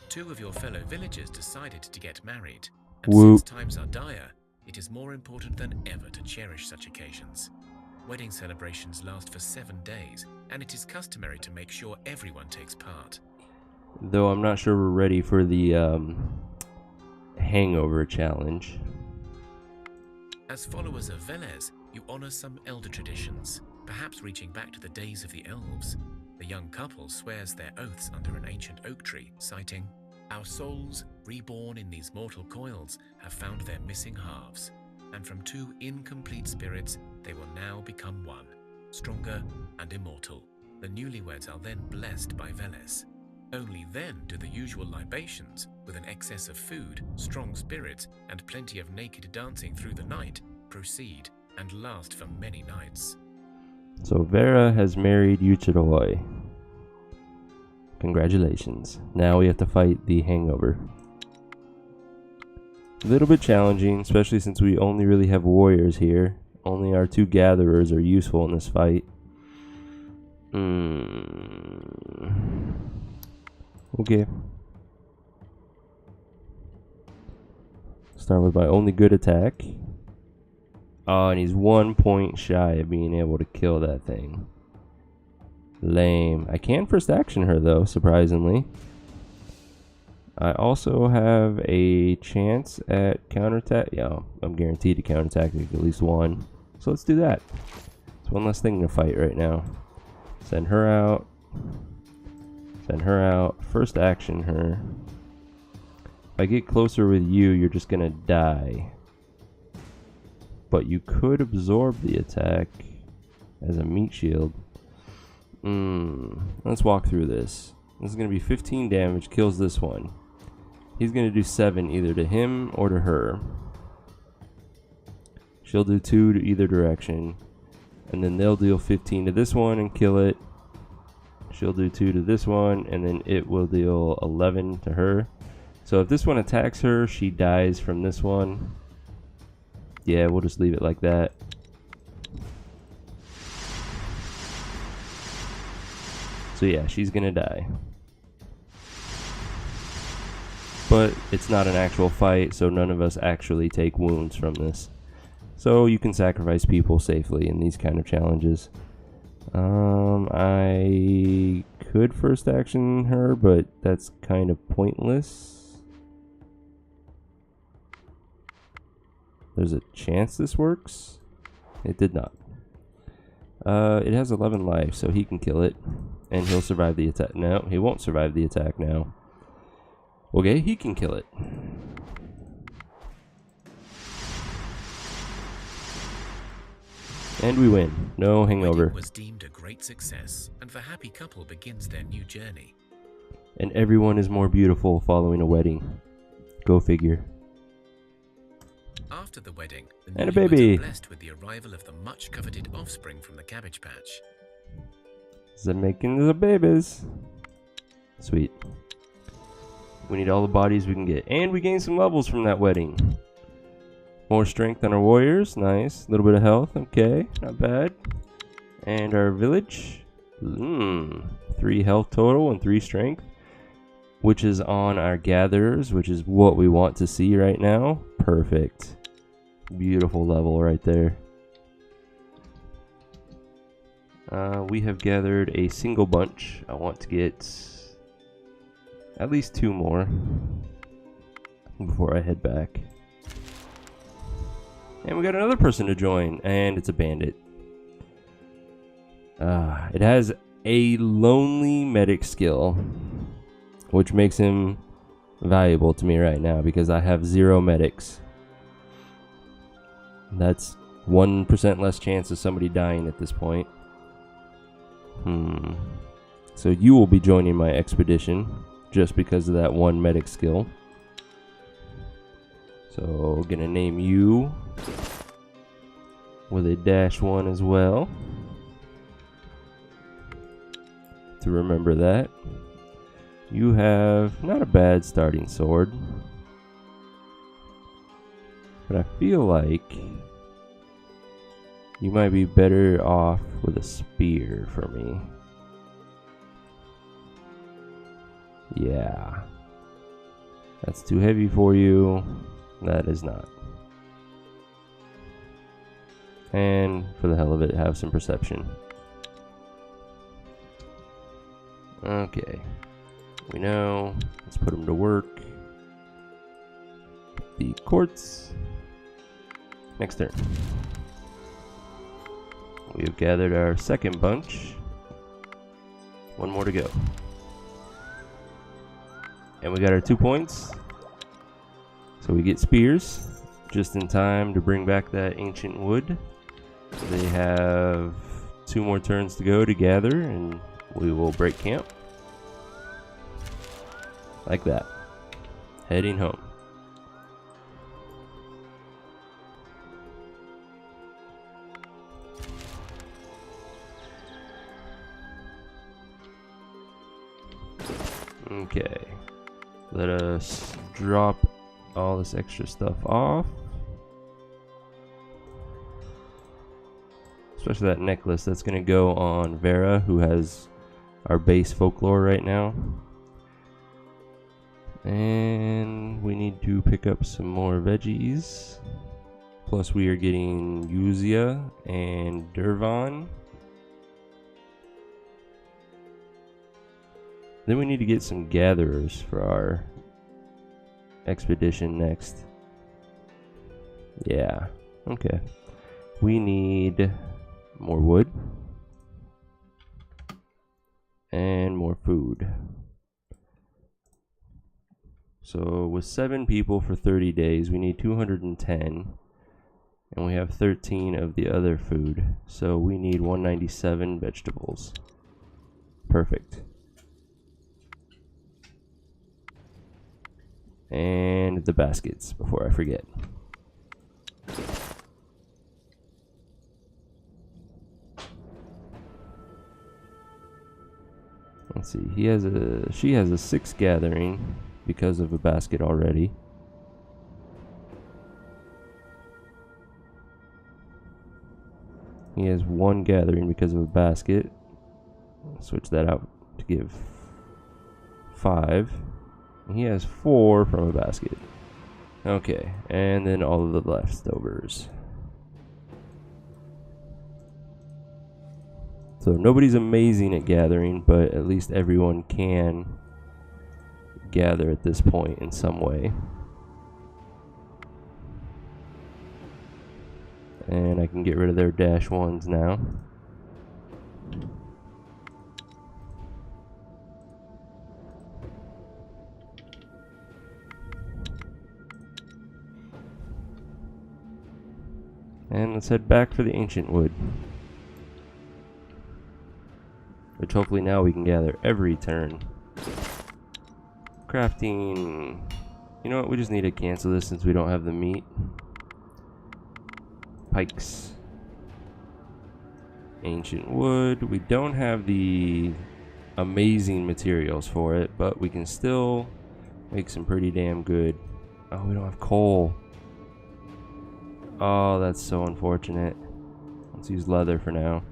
2 of your fellow villagers decided to get married. And Whoop. since times are dire, it is more important than ever to cherish such occasions. Wedding celebrations last for 7 days, and it is customary to make sure everyone takes part. Though I'm not sure we're ready for the hangover challenge. As followers of Veles, you honor some elder traditions, perhaps reaching back to the days of the elves. The young couple swears their oaths under an ancient oak tree, citing, "Our souls, reborn in these mortal coils, have found their missing halves, and from 2 incomplete spirits they will now become one, stronger and immortal." The newlyweds are then blessed by Veles. Only then do the usual libations, with an excess of food, strong spirits, and plenty of naked dancing through the night, proceed and last for many nights. So Vera has married Yuchiroi. Congratulations. Now we have to fight the hangover. A little bit challenging, especially since we only really have warriors here. Only our 2 gatherers are useful in this fight. Okay. Start with my only good attack. Oh, and he's 1 point shy of being able to kill that thing. Lame. I can first action her though, surprisingly. I also have a chance at counterattack. Yeah, I'm guaranteed to counterattack at least one. So let's do that. It's one less thing to fight right now. Send her out. Send her out. First action her. If I get closer with you, you're just gonna die. But you could absorb the attack as a meat shield. Let's walk through this. This is gonna be 15 damage, kills this one. He's gonna do 7 either to him or to her. She'll do 2 to either direction. And then they'll deal 15 to this one and kill it. She'll do 2 to this one, and then it will deal 11 to her. So if this one attacks her, she dies from this one. Yeah, we'll just leave it like that. So yeah, she's gonna die. But it's not an actual fight, so none of us actually take wounds from this. So you can sacrifice people safely in these kind of challenges. I could first action her, but that's kind of pointless. There's a chance this works. It did not. It has 11 life, so he can kill it. And he'll survive the attack. No, he won't survive the attack now. Okay, he can kill it. And we win. No hangover. Was deemed a great success, and the happy couple begins their new journey. And everyone is more beautiful following a wedding. Go figure. After the wedding, the and a newlyweds baby. are blessed with the arrival of the much coveted offspring from the Cabbage Patch. They're making the babies. Sweet. We need all the bodies we can get. And we gain some levels from that wedding. More strength on our warriors. Nice. A little bit of health. Okay. Not bad. And our village. 3 health total and 3 strength. Which is on our gatherers. Which is what we want to see right now. Perfect. Beautiful level right there. We have gathered a single bunch. I want to get at least 2 more before I head back. And we got another person to join, and it's a bandit. It has a lonely medic skill, which makes him valuable to me right now because I have 0 medics. That's 1% less chance of somebody dying at this point. So you will be joining my expedition just because of that 1 medic skill. So gonna name you with a -1 as well to remember that. You have not a bad starting sword, but I feel like you might be better off with a spear for me. Yeah. That's too heavy for you. That is not. And for the hell of it, have some perception. Okay. We know. Let's put them to work. The quartz. Next turn. We have gathered our second bunch. 1 more to go. And we got our 2 points. So we get spears just in time to bring back that ancient wood. They have 2 more turns to go to gather, and we will break camp. Like that. Heading home. Okay. Let us drop all this extra stuff off. Especially that necklace. That's going to go on Vera, who has our base folklore right now. And we need to pick up some more veggies. Plus we are getting Yuzia and Durvan. Then we need to get some gatherers for our expedition next. Yeah, okay. We need more wood and more food. So with 7 people for 30 days, we need 210. And we have 13 of the other food. So we need 197 vegetables. Perfect. And the baskets before I forget. Let's see. She has a 6 gathering because of a basket already. He has 1 gathering because of a basket. Switch that out to give 5. He has 4 from a basket. Okay, and then all of the leftovers. So nobody's amazing at gathering, but at least everyone can gather at this point in some way. And I can get rid of their -1s now. And let's head back for the ancient wood. Which hopefully now we can gather every turn. Crafting. You know what? We just need to cancel this since we don't have the meat. Pikes. Ancient wood. We don't have the amazing materials for it, but we can still make some pretty damn good. Oh, we don't have coal. Oh, that's so unfortunate. Let's use leather for now.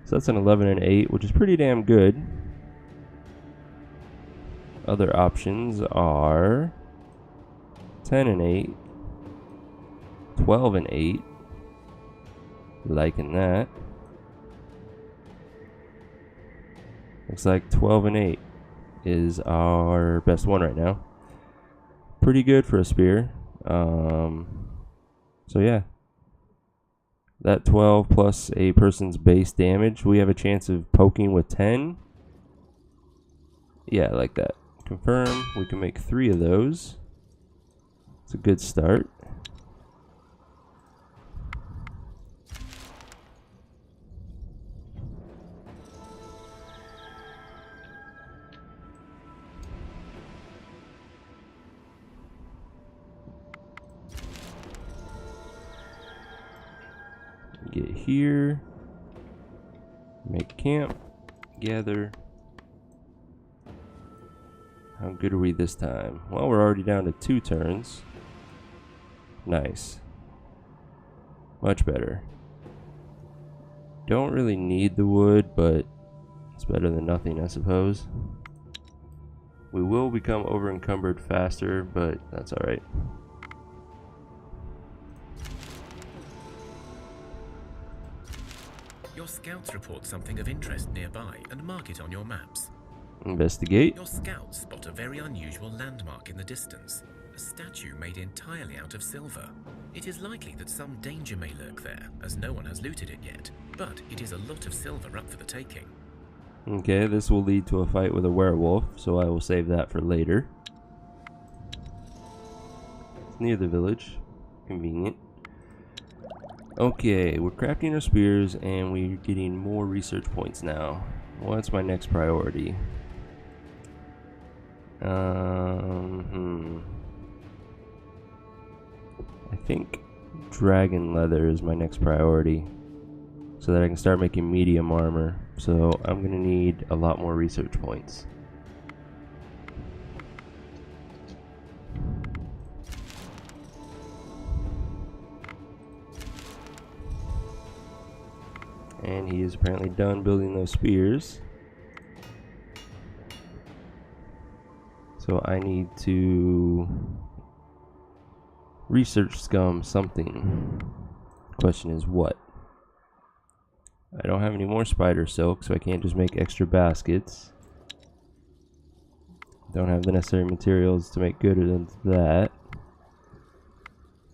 So that's an 11 and 8, which is pretty damn good. Other options are 10 and 8, 12 and 8. Liking that. Looks like 12 and 8 is our best one right now. Pretty good for a spear. So yeah. That 12 plus a person's base damage, we have a chance of poking with 10. Yeah, I like that. Confirm. We can make 3 of those. It's a good start. Get here, make camp, gather. How good are we this time? Well, we're already down to 2 turns. Nice. Much better. Don't really need the wood, but it's better than nothing, I suppose. We will become over encumbered faster, but that's alright. Your scouts report something of interest nearby and mark it on your maps. Investigate. Your scouts spot a very unusual landmark in the distance, a statue made entirely out of silver. It is likely that some danger may lurk there, as no one has looted it yet, but it is a lot of silver up for the taking. Okay, this will lead to a fight with a werewolf, so I will save that for later. It's near the village. Convenient. Okay, we're crafting our spears and we're getting more research points now. What's my next priority? I think dragon leather is my next priority, so that I can start making medium armor. So I'm gonna need a lot more research points. And he is apparently done building those spears. So I need to research scum something. Question is what? I don't have any more spider silk, so I can't just make extra baskets. Don't have the necessary materials to make good at that.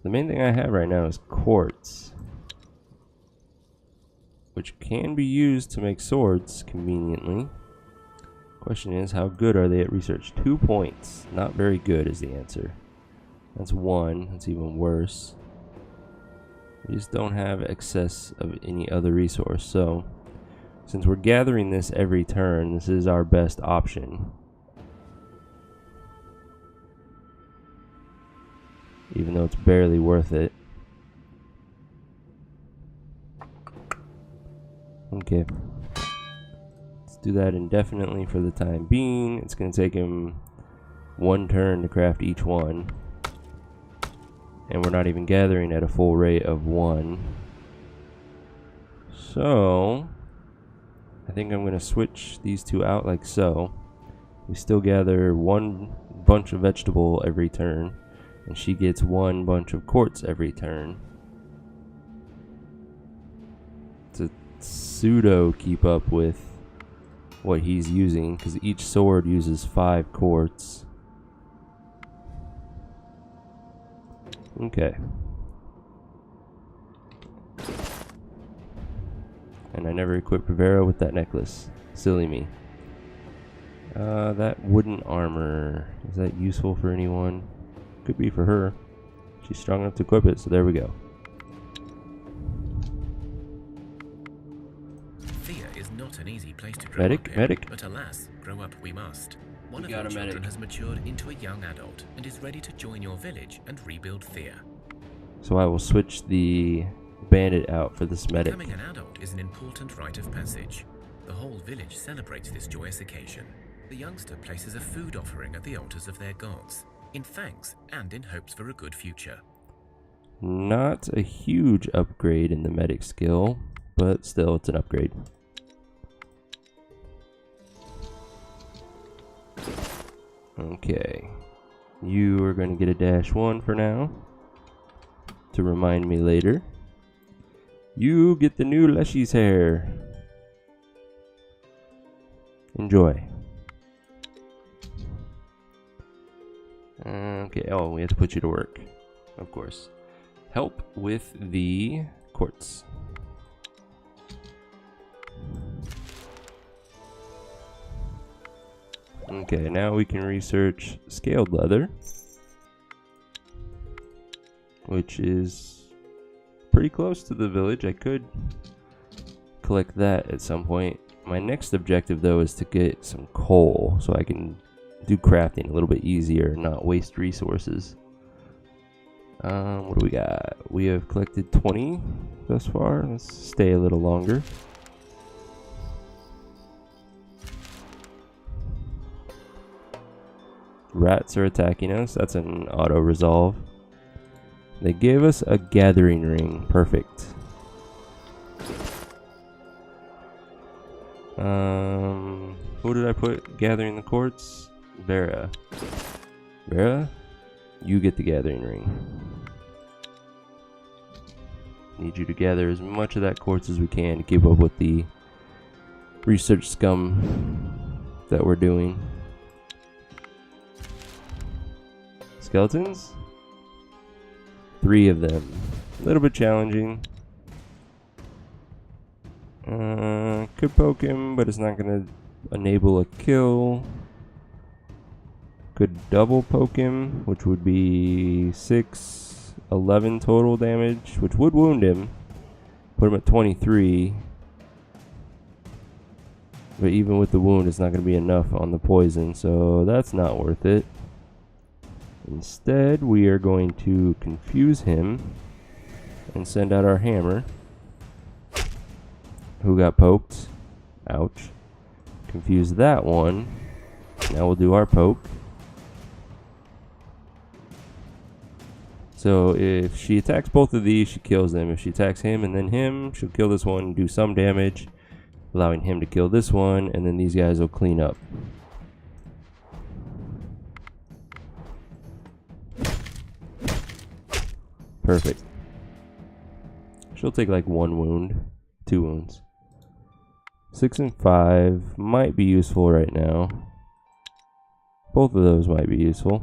The main thing I have right now is quartz, which can be used to make swords conveniently. Question is, how good are they at research? 2 points. Not very good is the answer. That's 1. That's even worse. We just don't have excess of any other resource. So, since we're gathering this every turn, this is our best option. Even though it's barely worth it. Okay. Let's do that indefinitely for the time being. It's going to take him 1 turn to craft each one. And we're not even gathering at a full rate of 1. So, I think I'm going to switch these two out like so. We still gather 1 bunch of vegetable every turn. And she gets 1 bunch of quartz every turn. To pseudo keep up with what he's using, because each sword uses 5 quartz. Okay. And I never equipped Vera with that necklace. Silly me. That wooden armor, is that useful for anyone? Could be for her. She's strong enough to equip it, so there we go. Thea is not an easy place to grow up in, Medic. but alas, grow up we must. One of got your a children medic. has matured into a young adult and is ready to join your village and rebuild Thea. So I will switch the bandit out for this medic. Becoming an adult is an important rite of passage. The whole village celebrates this joyous occasion. The youngster places a food offering at the altars of their gods, in thanks and in hopes for a good future. Not a huge upgrade in the medic skill, but still it's an upgrade. Okay. You are going to get a -1 for now, to remind me later. You get the new Leshy's hair. Enjoy. Okay, oh, we have to put you to work. Of course. Help with the quartz. Okay, now we can research scaled leather, which is pretty close to the village. I could collect that at some point. My next objective, though, is to get some coal so I can do crafting a little bit easier and not waste resources. What do we got? We have collected 20 thus far. Let's stay a little longer. Rats are attacking us. That's an auto resolve. They gave us a gathering ring. Perfect. Who did I put gathering the quartz? Vera. Vera, you get the gathering ring. Need you to gather as much of that quartz as we can to keep up with the research scum that we're doing. Skeletons? 3 of them. A little bit challenging. Could poke him, but it's not going to enable a kill. Could double poke him, which would be 6, 11 total damage, which would wound him. Put him at 23. But even with the wound, it's not going to be enough on the poison, so that's not worth it. Instead, we are going to confuse him and send out our hammer. Who got poked? Ouch. Confuse that one. Now we'll do our poke. So if she attacks both of these, she kills them. If she attacks him and then him, she'll kill this one and do some damage, allowing him to kill this one, and then these guys will clean up. Perfect. She'll take like 1 wound, 2 wounds. 6 and 5 might be useful right now. Both of those might be useful.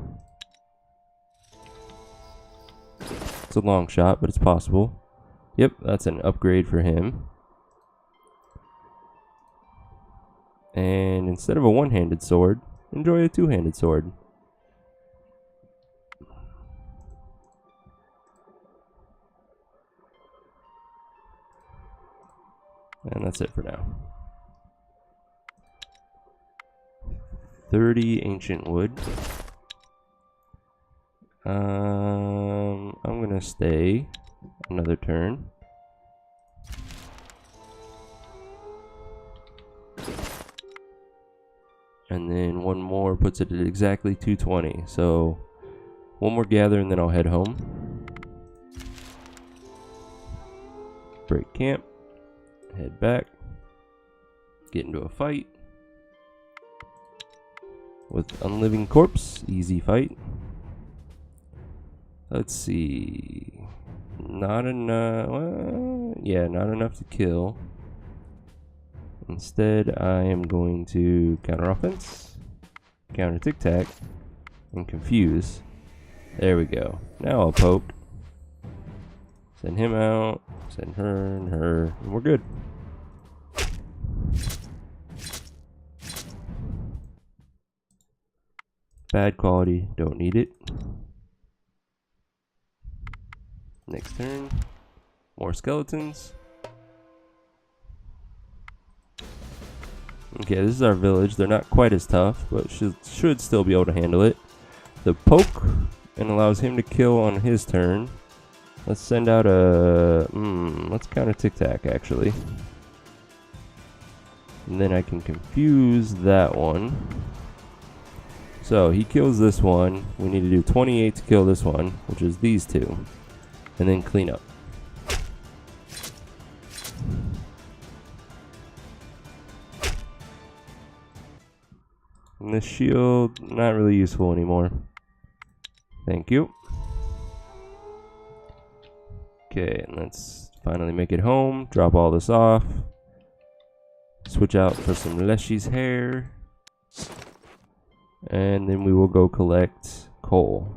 It's a long shot, but it's possible. Yep, that's an upgrade for him. And instead of a one-handed sword, enjoy a two-handed sword. And that's it for now. 30 ancient wood. I'm gonna stay another turn. And then one more puts it at exactly 220. So one more gather and then I'll head home. Break camp. Head back. Get into a fight. With Unliving Corpse. Easy fight. Let's see. Not enough. Well, yeah, not enough to kill. Instead, I am going to counter offense, counter tic tac, and confuse. There we go. Now I'll poke. Send him out. Send her and her. And we're good. Bad quality. Don't need it. Next turn. More skeletons. Okay, this is our village. They're not quite as tough, but should still be able to handle it. The poke and allows him to kill on his turn. Let's send out a... let's counter tic tac actually. And then I can confuse that one. So he kills this one. We need to do 28 to kill this one, which is these two. And then clean up. And this shield, not really useful anymore. Thank you. Okay, and let's finally make it home. Drop all this off. Switch out for some Leshy's hair. And then we will go collect coal.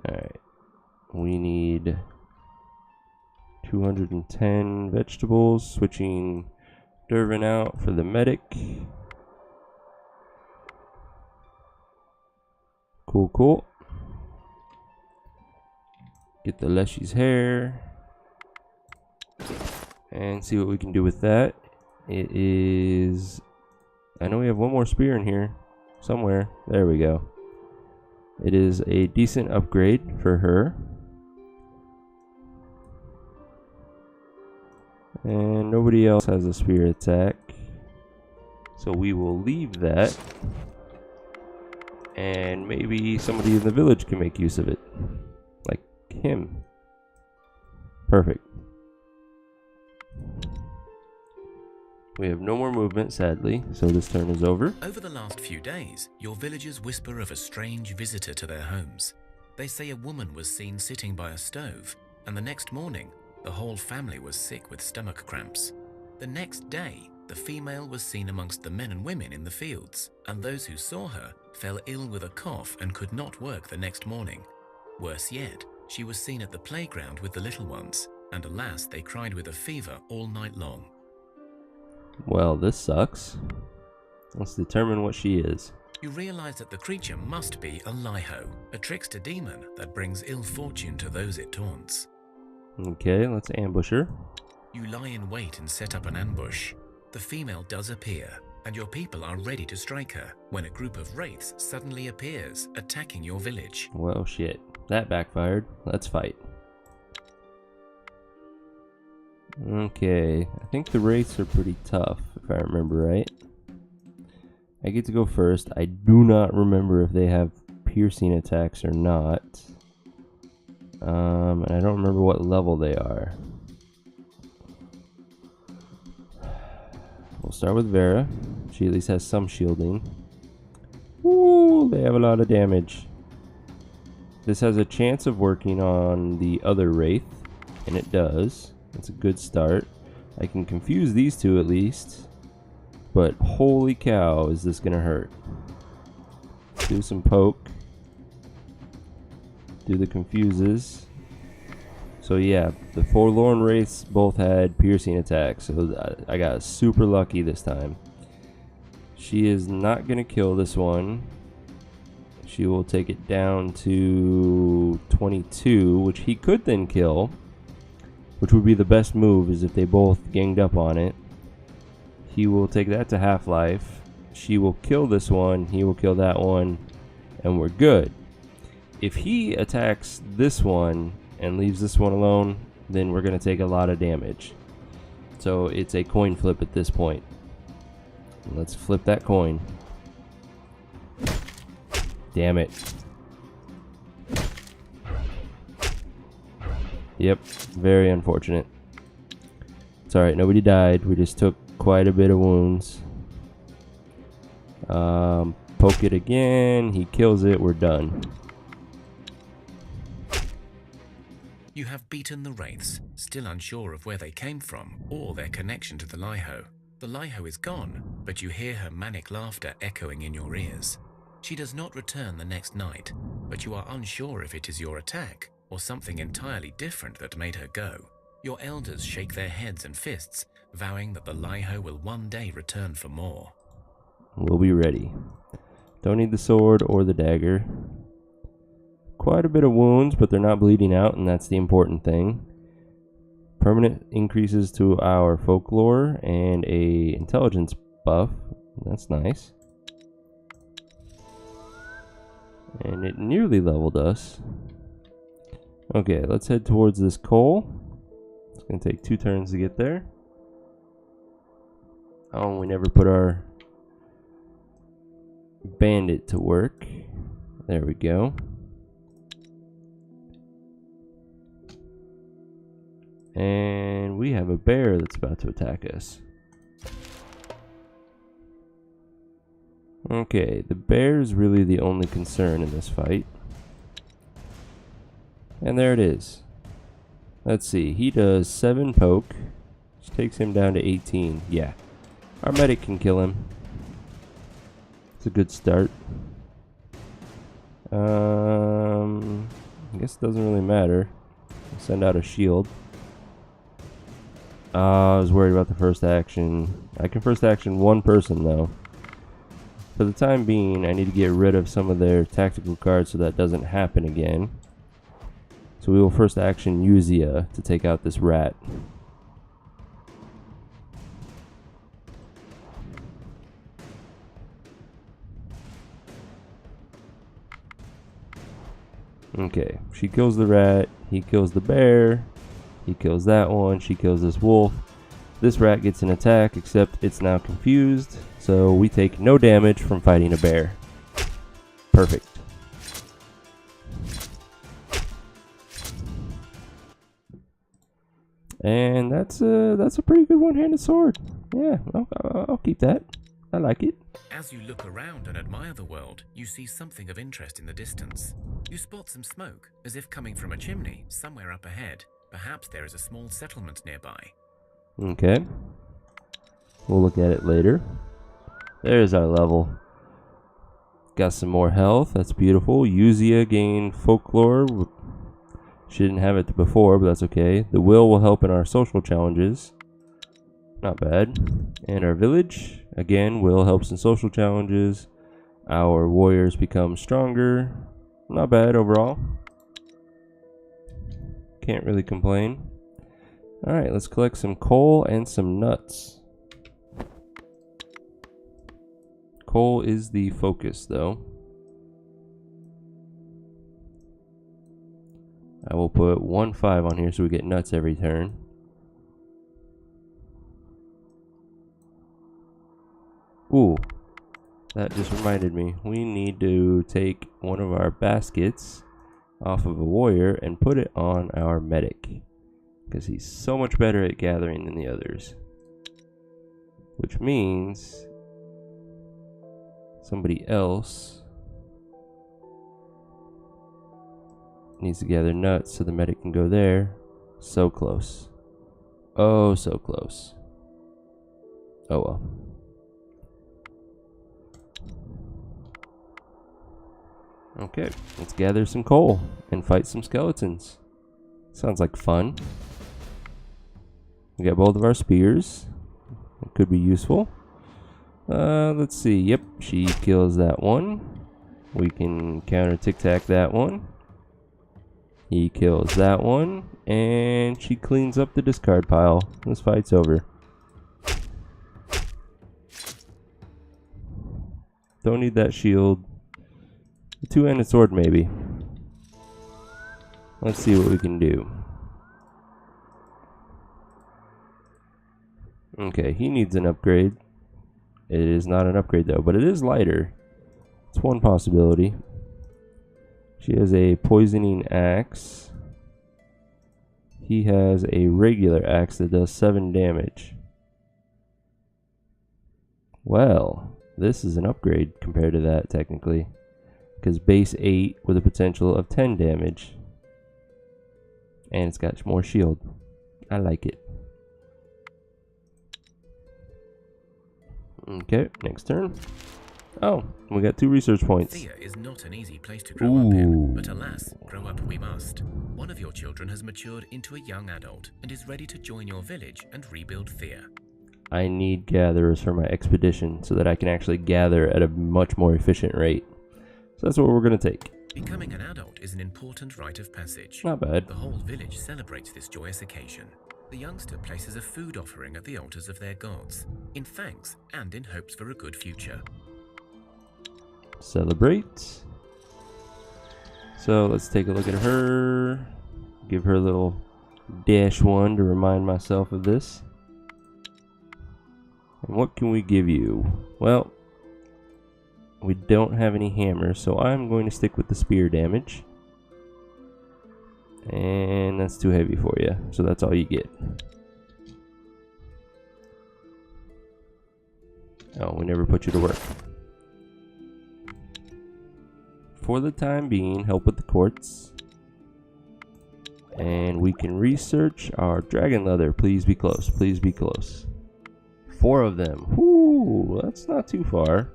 Alright. We need 210 vegetables. Switching Dervin out for the medic. Cool, cool. Get the Leshy's hair. And see what we can do with that. It is... I know we have one more spear in here. Somewhere. There we go. It is a decent upgrade for her. And nobody else has a spear attack. So we will leave that. And maybe somebody in the village can make use of it. Like him. Perfect. We have no more movement, sadly, so this turn is over. Over the last few days, your villagers whisper of a strange visitor to their homes. They say a woman was seen sitting by a stove, and the next morning, the whole family was sick with stomach cramps. The next day, the female was seen amongst the men and women in the fields, and those who saw her fell ill with a cough and could not work the next morning. Worse yet, she was seen at the playground with the little ones, and alas, they cried with a fever all night long. Well, this sucks. Let's determine what she is. You realize that the creature must be a Liho, a trickster demon that brings ill fortune to those it taunts. Okay, let's ambush her. You lie in wait and set up an ambush. The female does appear, and your people are ready to strike her when a group of wraiths suddenly appears, attacking your village. Well, shit. That backfired. Let's fight. Okay, I think the wraiths are pretty tough, if I remember right. I get to go first. I do not remember if they have piercing attacks or not. And I don't remember what level they are. We'll start with Vera. She at least has some shielding. Ooh, they have a lot of damage. This has a chance of working on the other wraith, and it does. It's a good start. I can confuse these two at least. But holy cow, is this gonna hurt. Do some poke. Do the confuses. So yeah, the Forlorn Wraiths both had piercing attacks, so I got super lucky this time. She is not going to kill this one. She will take it down to 22, which he could then kill, which would be the best move, is if they both ganged up on it. He will take that to half-life. She will kill this one, he will kill that one, and we're good. If he attacks this one and leaves this one alone, then we're going to take a lot of damage. So it's a coin flip at this point. Let's flip that coin. Damn it. Yep, very unfortunate. It's alright, nobody died. We just took quite a bit of wounds. Poke it again. He kills it. We're done. You have beaten the Wraiths, still unsure of where they came from or their connection to the Liho. The Liho is gone, but you hear her manic laughter echoing in your ears. She does not return the next night, but you are unsure if it is your attack or something entirely different that made her go. Your elders shake their heads and fists, vowing that the Liho will one day return for more. We'll be ready. Don't need the sword or the dagger. Quite a bit of wounds, but they're not bleeding out, and that's the important thing. Permanent increases to our folklore and a intelligence buff. That's nice. And it nearly leveled us. Okay, let's head towards this coal. It's going to take 2 turns to get there. Oh, we never put our bandit to work. There we go. And we have a bear that's about to attack us. Okay, the bear is really the only concern in this fight. And there it is. Let's see, he does 7 poke, which takes him down to 18. Yeah, our medic can kill him. It's a good start. I guess it doesn't really matter. I'll send out a shield. I was worried about the first action. I can first action 1 person though. For the time being, I need to get rid of some of their tactical cards so that doesn't happen again. So we will first action Thea to take out this rat. Okay, she kills the rat, he kills the bear, he kills that one, she kills this wolf. This rat gets an attack, except it's now confused, so we take no damage from fighting a bear. Perfect. And that's a pretty good one-handed sword. Yeah, I'll keep that. I like it. As you look around and admire the world, you see something of interest in the distance. You spot some smoke, as if coming from a chimney somewhere up ahead. Perhaps there is a small settlement nearby. Okay. We'll look at it later. There's our level. Got some more health. That's beautiful. Thea gained folklore. She didn't have it before, but that's okay. The will help in our social challenges. Not bad. And our village, again, will helps in social challenges. Our warriors become stronger. Not bad overall. Can't really complain. Alright, let's collect some coal and some nuts. Coal is the focus, though. I will put 1-5 on here so we get nuts every turn. Ooh, that just reminded me. We need to take one of our baskets off of a warrior and put it on our medic, because he's so much better at gathering than the others. Which means somebody else needs to gather nuts so the medic can go there. So close. Oh, so close. Oh well. Okay, let's gather some coal and fight some skeletons. Sounds like fun. We got both of our spears. It could be useful. Let's see. Yep, she kills that one. We can counter tic-tac that one. He kills that one. And she cleans up the discard pile. This fight's over. Don't need that shield. A two-handed sword, maybe. Let's see what we can do. Okay, he needs an upgrade. It is not an upgrade though, but it is lighter. It's one possibility. She has a poisoning axe. He has a regular axe that does 7 damage. Well, this is an upgrade compared to that technically. Because base 8 with a potential of 10 damage. And it's got more shield. I like it. Okay, next turn. Oh, we got 2 research points. Thea is not an easy place to grow up in, but alas, grow up we must. One of your children has matured into a young adult and is ready to join your village and rebuild Thea. I need gatherers for my expedition so that I can actually gather at a much more efficient rate. So that's what we're going to take. Becoming an adult is an important rite of passage. Not bad. The whole village celebrates this joyous occasion. The youngster places a food offering at the altars of their gods, in thanks and in hopes for a good future. Celebrate. So let's take a look at her. Give her a little -1 to remind myself of this. And what can we give you? Well, we don't have any hammers, so I'm going to stick with the spear damage. And that's too heavy for you, so that's all you get. Oh, we never put you to work. For the time being, help with the quartz. And we can research our dragon leather. Please be close, please be close. 4 of them. Whoo, that's not too far.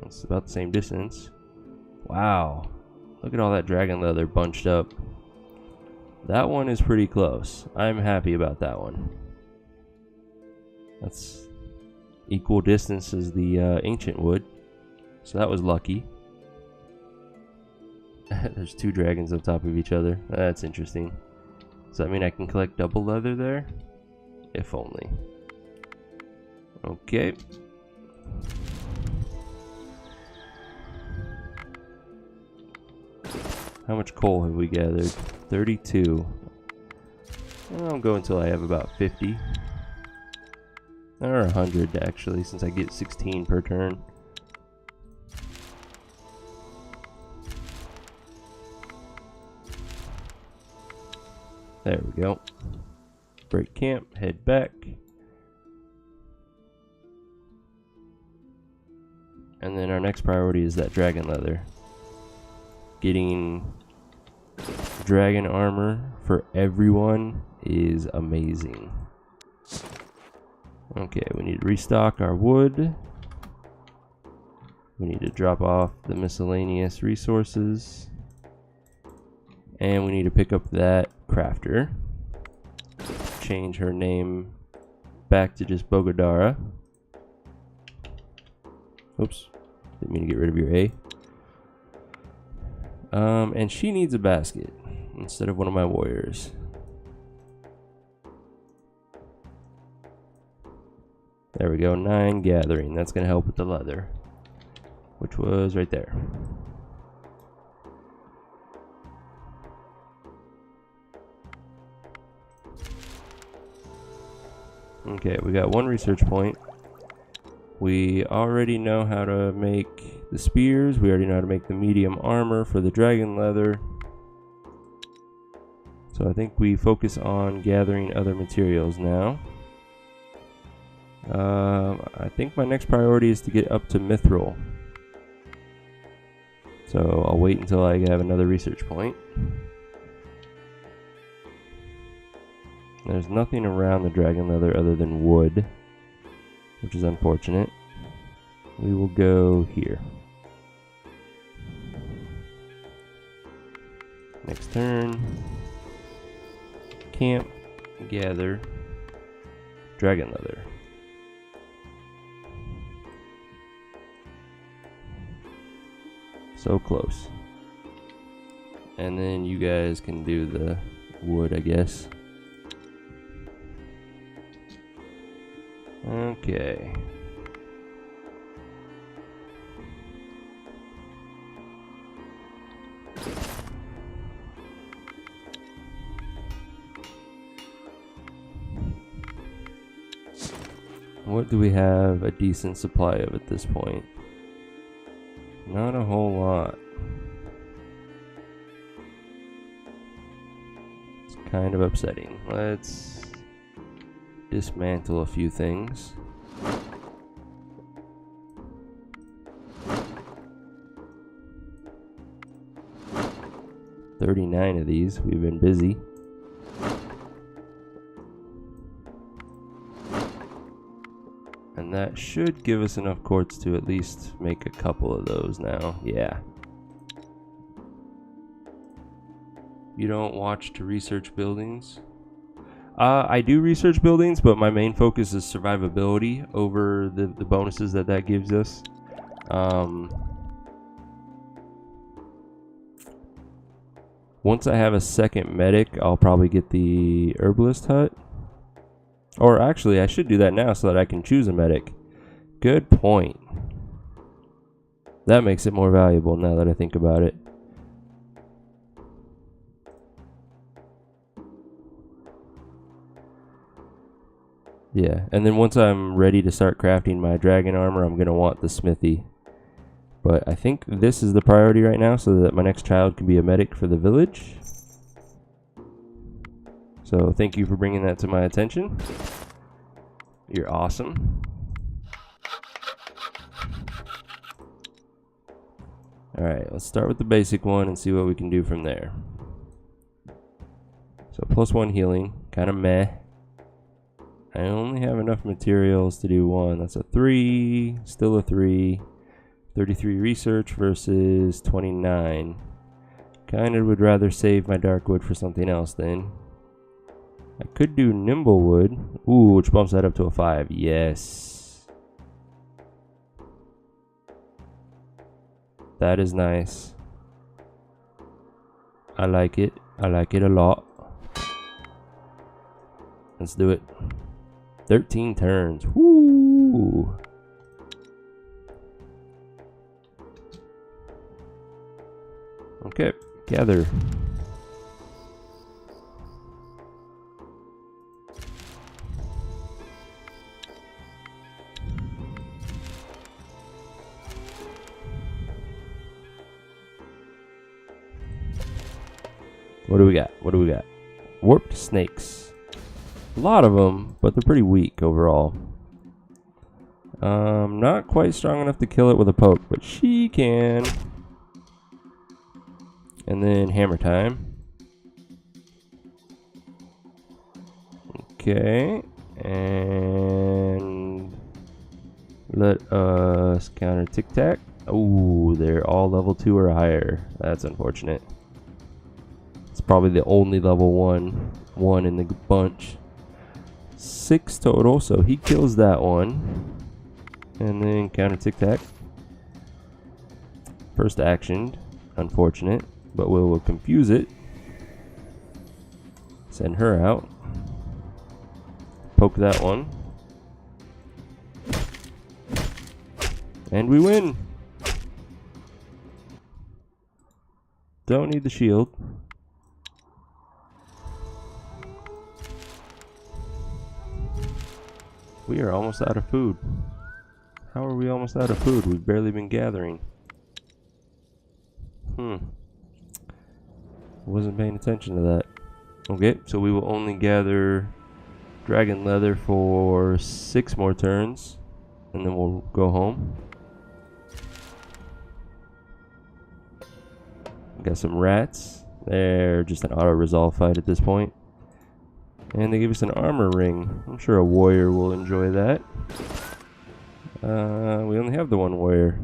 It's about the same distance. Wow. Look at all that dragon leather bunched up. That one is pretty close. I'm happy about that one. That's equal distance as the ancient wood. So that was lucky. There's 2 dragons on top of each other. That's interesting. Does that mean I can collect double leather there? If only. Okay. How much coal have we gathered? 32. I'll go until I have about 50. Or 100 actually, since I get 16 per turn. There we go. Break camp, head back. And then our next priority is that dragon leather. Getting dragon armor for everyone is amazing. Okay, we need to restock our wood. We need to drop off the miscellaneous resources. And we need to pick up that crafter. Change her name back to just Bogodara. Oops, didn't mean to get rid of your A. And she needs a basket instead of one of my warriors. There we go, 9 gathering. That's going to help with the leather, which was right there. Okay, we got 1 research point. We already know how to make the spears. We already know how to make the medium armor for the dragon leather. So I think we focus on gathering other materials now. I think my next priority is to get up to mithril. So I'll wait until I have another research point. There's nothing around the dragon leather other than wood, which is unfortunate. We will go here. Next turn. Camp, gather, dragon leather. So close. And then you guys can do the wood, I guess. Okay. What do we have a decent supply of at this point? Not a whole lot. It's kind of upsetting. Let's dismantle a few things. $39 of these. We've been busy. And that should give us enough quartz to at least make a couple of those now. Yeah. You don't watch to research buildings? I do research buildings, but my main focus is survivability over the bonuses that gives us. Once I have a second medic, I'll probably get the herbalist hut. Or actually, I should do that now so that I can choose a medic. Good point. That makes it more valuable now that I think about it. Yeah, and then once I'm ready to start crafting my dragon armor, I'm going to want the smithy. But I think this is the priority right now so that my next child can be a medic for the village. So thank you for bringing that to my attention. You're awesome. Alright, let's start with the basic one and see what we can do from there. So +1 healing, kind of meh. I only have enough materials to do one. That's a 3, still a 3. 33 research versus 29. Kind of would rather save my dark wood for something else then. I could do nimble wood. Ooh, which bumps that up to a 5. Yes. That is nice. I like it. I like it a lot. Let's do it. 13 turns. Woo! Okay, gather. What do we got? What do we got? Warped snakes. A lot of them, but they're pretty weak overall. Not quite strong enough to kill it with a poke, but she can. And then hammer time. Okay. And let us counter tic tac. Oh, they're all level 2 or higher. That's unfortunate. It's probably the only level 1 in the bunch. 6 total, so he kills that one. And then counter tic tac. First actioned. Unfortunate. But we'll confuse it. Send her out. Poke that one. And we win. Don't need the shield. We are almost out of food. How are we almost out of food? We've barely been gathering. Wasn't paying attention to that. Okay, so we will only gather dragon leather for 6 more turns, and then we'll go home. Got some rats. They're just an auto-resolve fight at this point. And they gave us an armor ring. I'm sure a warrior will enjoy that. We only have the one warrior.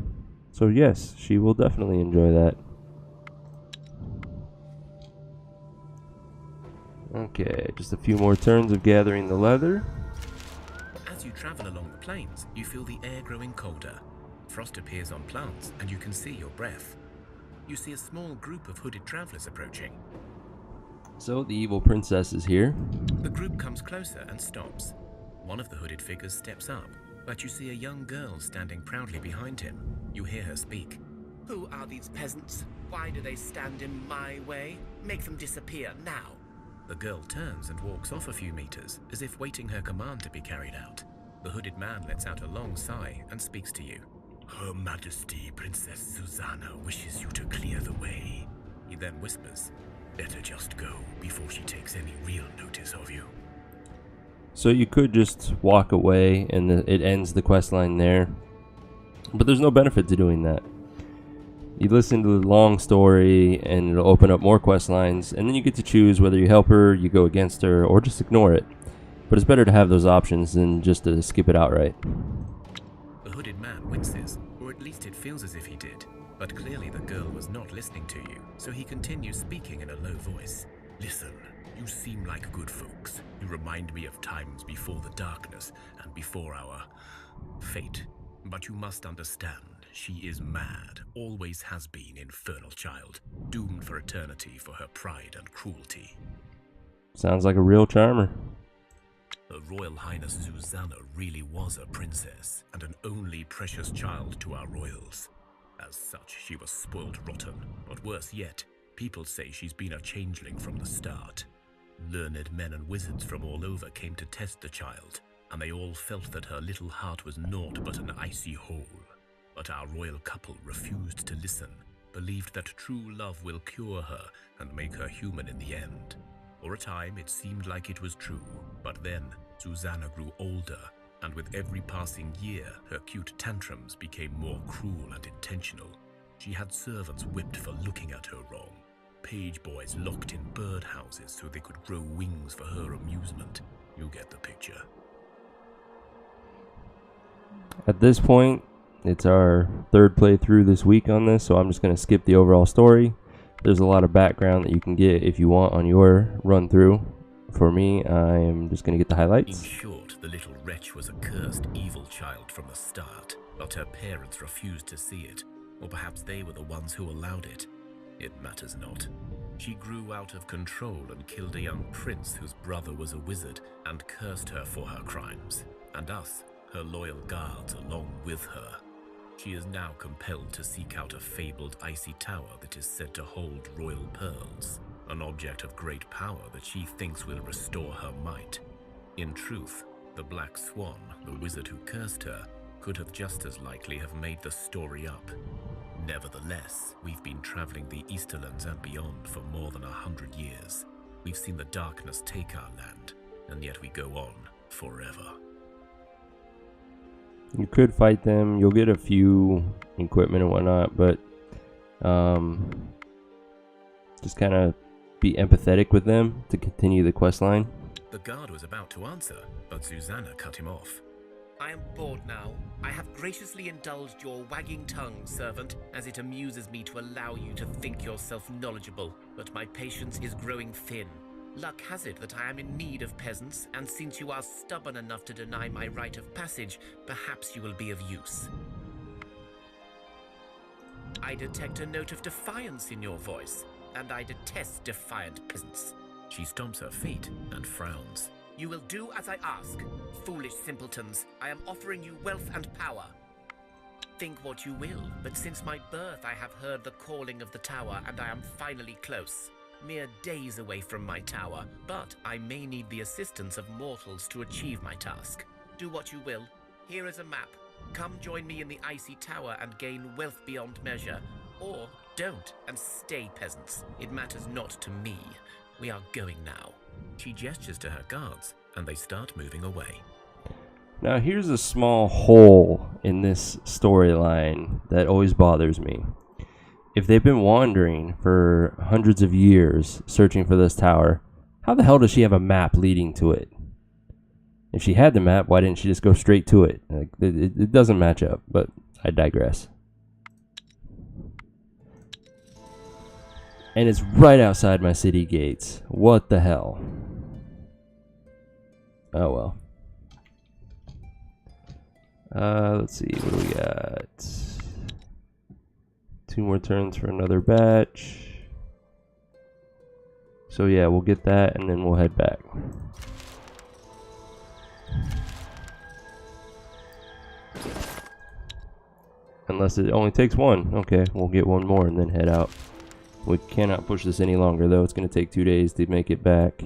So yes, she will definitely enjoy that. Okay, just a few more turns of gathering the leather. As you travel along the plains, you feel the air growing colder. Frost appears on plants, and you can see your breath. You see a small group of hooded travelers approaching. So the evil princess is here. The group comes closer and stops. One of the hooded figures steps up, but you see a young girl standing proudly behind him. You hear her speak. Who are these peasants? Why do they stand in my way? Make them disappear now. The girl turns and walks off a few meters, as if waiting her command to be carried out. The hooded man lets out a long sigh and speaks to you. Her Majesty, Princess Susanna, wishes you to clear the way. He then whispers, better just go before she takes any real notice of you. So you could just walk away and it ends the quest line there. But there's no benefit to doing that. You listen to the long story and it'll open up more quest lines, and then you get to choose whether you help her, you go against her, or just ignore it. But it's better to have those options than just to skip it outright. The hooded man winces, or at least it feels as if he did. But clearly the girl was not listening to you, so he continues speaking in a low voice. Listen, you seem like good folks. You remind me of times before the darkness and before our fate. But you must understand, she is mad, always has been, infernal child, doomed for eternity for her pride and cruelty. Sounds like a real charmer. Her Royal Highness Susanna really was a princess, and an only precious child to our royals. As such, she was spoiled rotten, but worse yet, people say she's been a changeling from the start. Learned men and wizards from all over came to test the child, and they all felt that her little heart was naught but an icy hole. But our royal couple refused to listen, believed that true love will cure her and make her human in the end. For a time it seemed like it was true, but then Susanna grew older, and with every passing year her cute tantrums became more cruel and intentional. She had servants whipped for looking at her wrong, page boys locked in birdhouses so they could grow wings for her amusement. You get the picture. At this point, it's our third playthrough this week on this, so I'm just going to skip the overall story. There's a lot of background that you can get if you want on your run through. For me, I am just going to get the highlights. In short, the little wretch was a cursed evil child from the start, but her parents refused to see it, or perhaps they were the ones who allowed it. It matters not. She grew out of control and killed a young prince whose brother was a wizard and cursed her for her crimes, and us, her loyal guards, along with her. She is now compelled to seek out a fabled icy tower that is said to hold royal pearls, an object of great power that she thinks will restore her might. In truth, the Black Swan, the wizard who cursed her, could have just as likely have made the story up. Nevertheless, we've been traveling the Easterlands and beyond for more than 100 years. We've seen the darkness take our land, and yet we go on forever. You could fight them. You'll get a few equipment and whatnot, but just kind of be empathetic with them to continue the quest line. The guard was about to answer, but Susanna cut him off. I am bored now. I have graciously indulged your wagging tongue, servant, as it amuses me to allow you to think yourself knowledgeable, but my patience is growing thin. Luck has it that I am in need of peasants, and since you are stubborn enough to deny my rite of passage, perhaps you will be of use. I detect a note of defiance in your voice, and I detest defiant peasants. She stomps her feet and frowns. You will do as I ask. Foolish simpletons, I am offering you wealth and power. Think what you will, but since my birth I have heard the calling of the tower, and I am finally close. Mere days away from my tower, but I may need the assistance of mortals to achieve my task. Do what you will. Here is a map. Come join me in the icy tower and gain wealth beyond measure. Or don't, and stay, peasants. It matters not to me. We are going now. She gestures to her guards, and they start moving away. Now here's a small hole in this storyline that always bothers me. If they've been wandering for hundreds of years searching for this tower, How the hell does she have a map leading to it? If she had the map, why didn't she just go straight to it? Like, it doesn't match up, but I digress. And it's right outside my city gates. What the hell? Oh well. Let's see, what do we got? 2 more turns for another batch. So yeah, we'll get that and then we'll head back. Unless it only takes 1. Okay, we'll get 1 more and then head out. We cannot push this any longer though. It's going to take 2 days to make it back.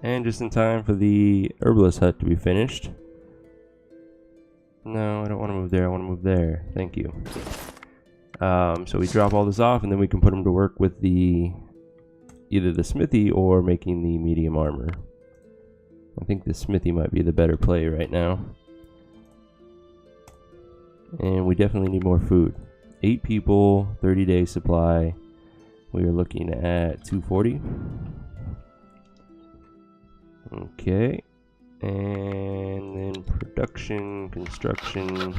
And just in time for the herbalist hut to be finished. No, I don't want to move there. I want to move there. Thank you. So we drop all this off and then we can put them to work with either the smithy or making the medium armor. I think the smithy might be the better play right now. And we definitely need more food. 8 people, 30-day supply. We are looking at 240. Okay. And then production, construction. Do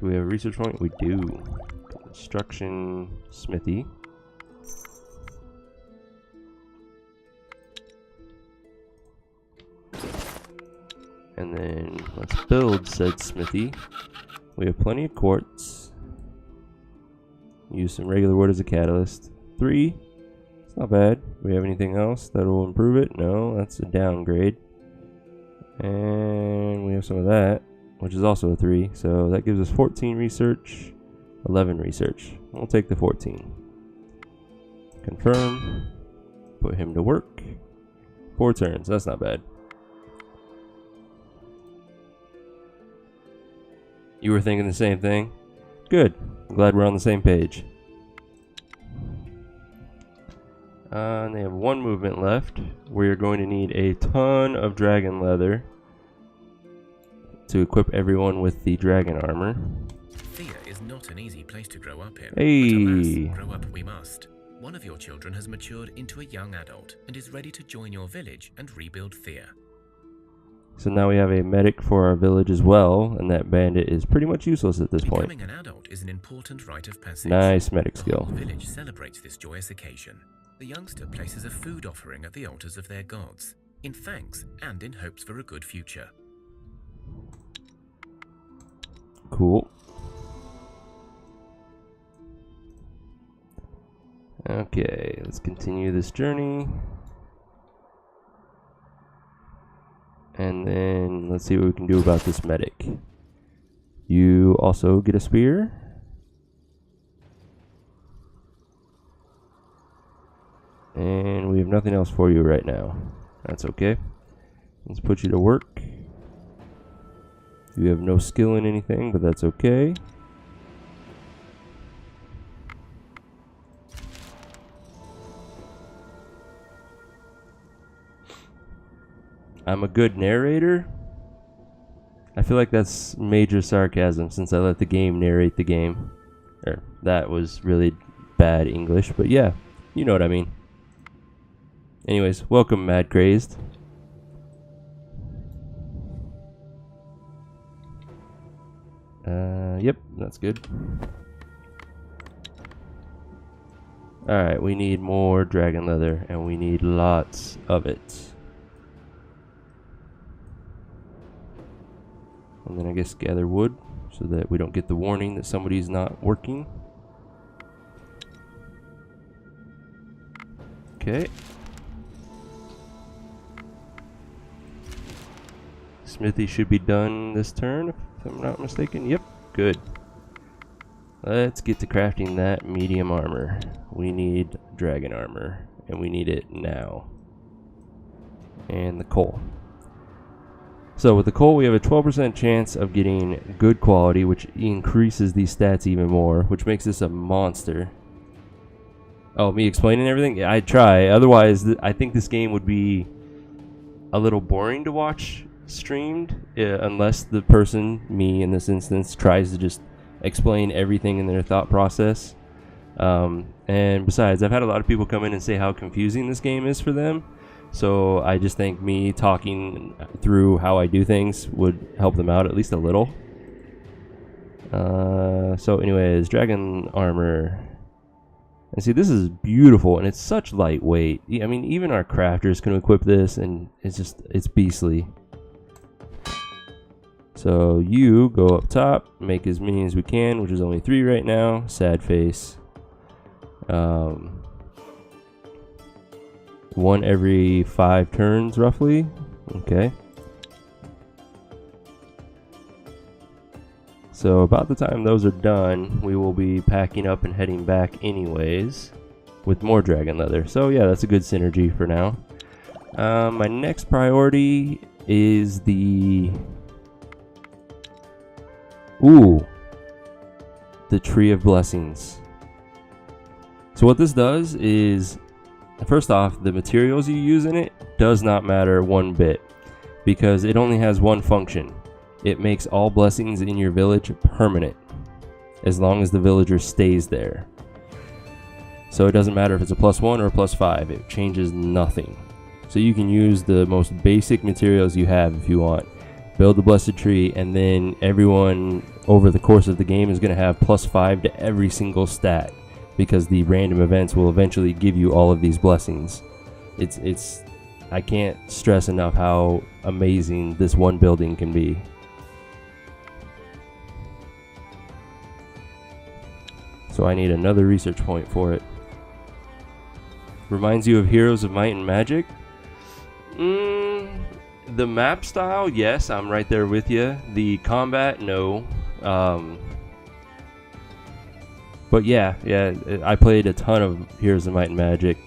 we have a research point? We do. Construction, smithy. And then let's build said smithy. We have plenty of quartz. Use some regular wood as a catalyst. 3. It's not bad. Do we have anything else that will improve it? No, that's a downgrade. And we have some of that, which is also a 3. So that gives us 14 research, 11 research. We'll take the 14. Confirm. Put him to work. 4 turns. That's not bad. You were thinking the same thing? Good. I'm glad we're on the same page. And they have 1 movement left. We are going to need a ton of dragon leather to equip everyone with the dragon armor. Thea is not an easy place to grow up in. Hey! But alas, grow up we must. One of your children has matured into a young adult and is ready to join your village and rebuild Thea. So now we have a medic for our village as well, and that bandit is pretty much useless at this point. Becoming an adult is an important rite of passage. Nice medic The skill. whole village celebrates this joyous occasion. The youngster places a food offering at the altars of their gods, in thanks and in hopes for a good future. Cool. Okay, let's continue this journey. And then let's see what we can do about this medic. You also get a spear. And we have nothing else for you right now. That's okay. Let's put you to work. You have no skill in anything, but that's okay. I'm a good narrator. I feel like that's major sarcasm since I let the game narrate the game. Or that was really bad English, but yeah, you know what I mean. Anyways, welcome Mad Crazed. Yep, that's good. Alright, we need more dragon leather, and we need lots of it. And then I guess gather wood, so that we don't get the warning that somebody's not working. Okay. Smithy should be done this turn, if I'm not mistaken. Yep, good. Let's get to crafting that medium armor. We need dragon armor, and we need it now. And the coal. So with the coal, we have a 12% chance of getting good quality, which increases these stats even more, which makes this a monster. Oh, me explaining everything? Yeah, I'd try. Otherwise, I think this game would be a little boring to watch streamed, unless the person, me in this instance, tries to just explain everything in their thought process. And besides, I've had a lot of people come in and say how confusing this game is for them. So I just think me talking through how I do things would help them out at least a little. So anyways, dragon armor. And see, this is beautiful, and it's such lightweight. I mean, even our crafters can equip this, and it's beastly. So you go up top, make as many as we can, which is only 3 right now. Sad face. 1 every 5 turns, roughly. Okay. So about the time those are done, we will be packing up and heading back anyways with more dragon leather. So yeah, that's a good synergy for now. My next priority is the Tree of Blessings. So what this does is, first off, the materials you use in it does not matter one bit, because it only has one function. It makes all blessings in your village permanent, as long as the villager stays there. So it doesn't matter if it's a +1 or a +5, it changes nothing. So you can use the most basic materials you have if you want. Build the blessed tree, and then everyone over the course of the game is going to have +5 to every single stat, because the random events will eventually give you all of these blessings. I can't stress enough how amazing this one building can be. So I need another research point for it. Reminds you of Heroes of Might and Magic? The map style, yes, I'm right there with you. The combat, no. But yeah, I played a ton of Heroes of Might and Magic.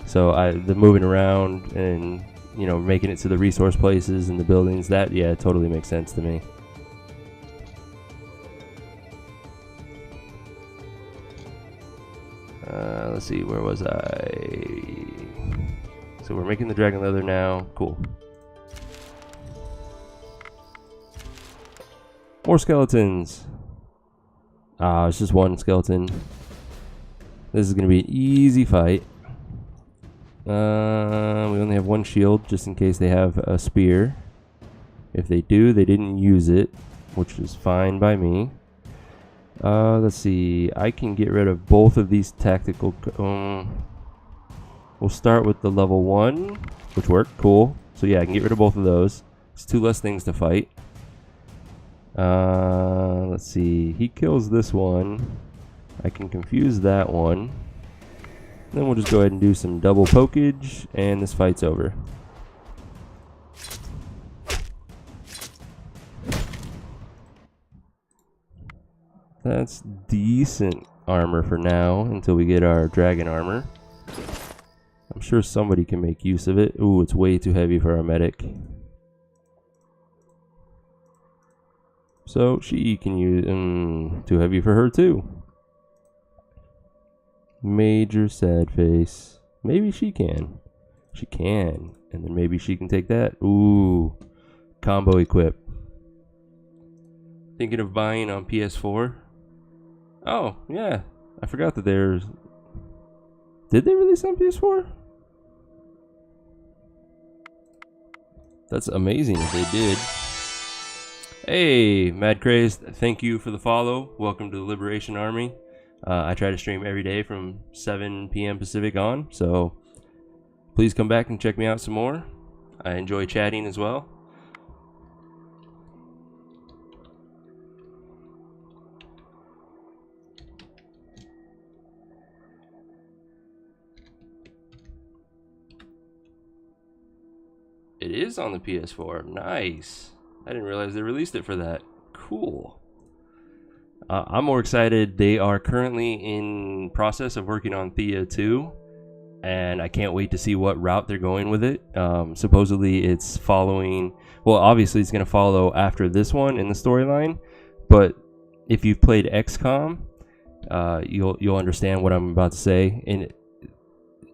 So the moving around and, you know, making it to the resource places and the buildings, that, yeah, totally makes sense to me. Let's see, where was I? So we're making the dragon leather now. Cool. More skeletons. It's just one skeleton. This is going to be an easy fight. We only have 1 shield, just in case they have a spear. If they do, they didn't use it, which is fine by me. Let's see. I can get rid of both of these tactical. We'll start with the level 1, which worked. Cool. So yeah, I can get rid of both of those. It's 2 less things to fight. Let's see. He kills this one. I can confuse that one. Then we'll just go ahead and do some double pokage, and this fight's over. That's decent armor for now until we get our dragon armor. I'm sure somebody can make use of it. Ooh, it's way too heavy for our medic. So she can use... too heavy for her too. Major sad face. Maybe she can. She can. And then maybe she can take that. Ooh. Combo equip. Thinking of buying on PS4? Oh, yeah. I forgot that there's... Did they release on PS4? That's amazing if they did. Hey, Mad Crazed, thank you for the follow. Welcome to the Liberation Army. I try to stream every day from 7 p.m. Pacific on, so please come back and check me out some more. I enjoy chatting as well. It is on the PS4. Nice. I didn't realize they released it for that. Cool. I'm more excited. They are currently in process of working on Thea 2, and I can't wait to see what route they're going with it. Supposedly it's following... Well, obviously it's going to follow after this one in the storyline, but if you've played XCOM, you'll understand what I'm about to say.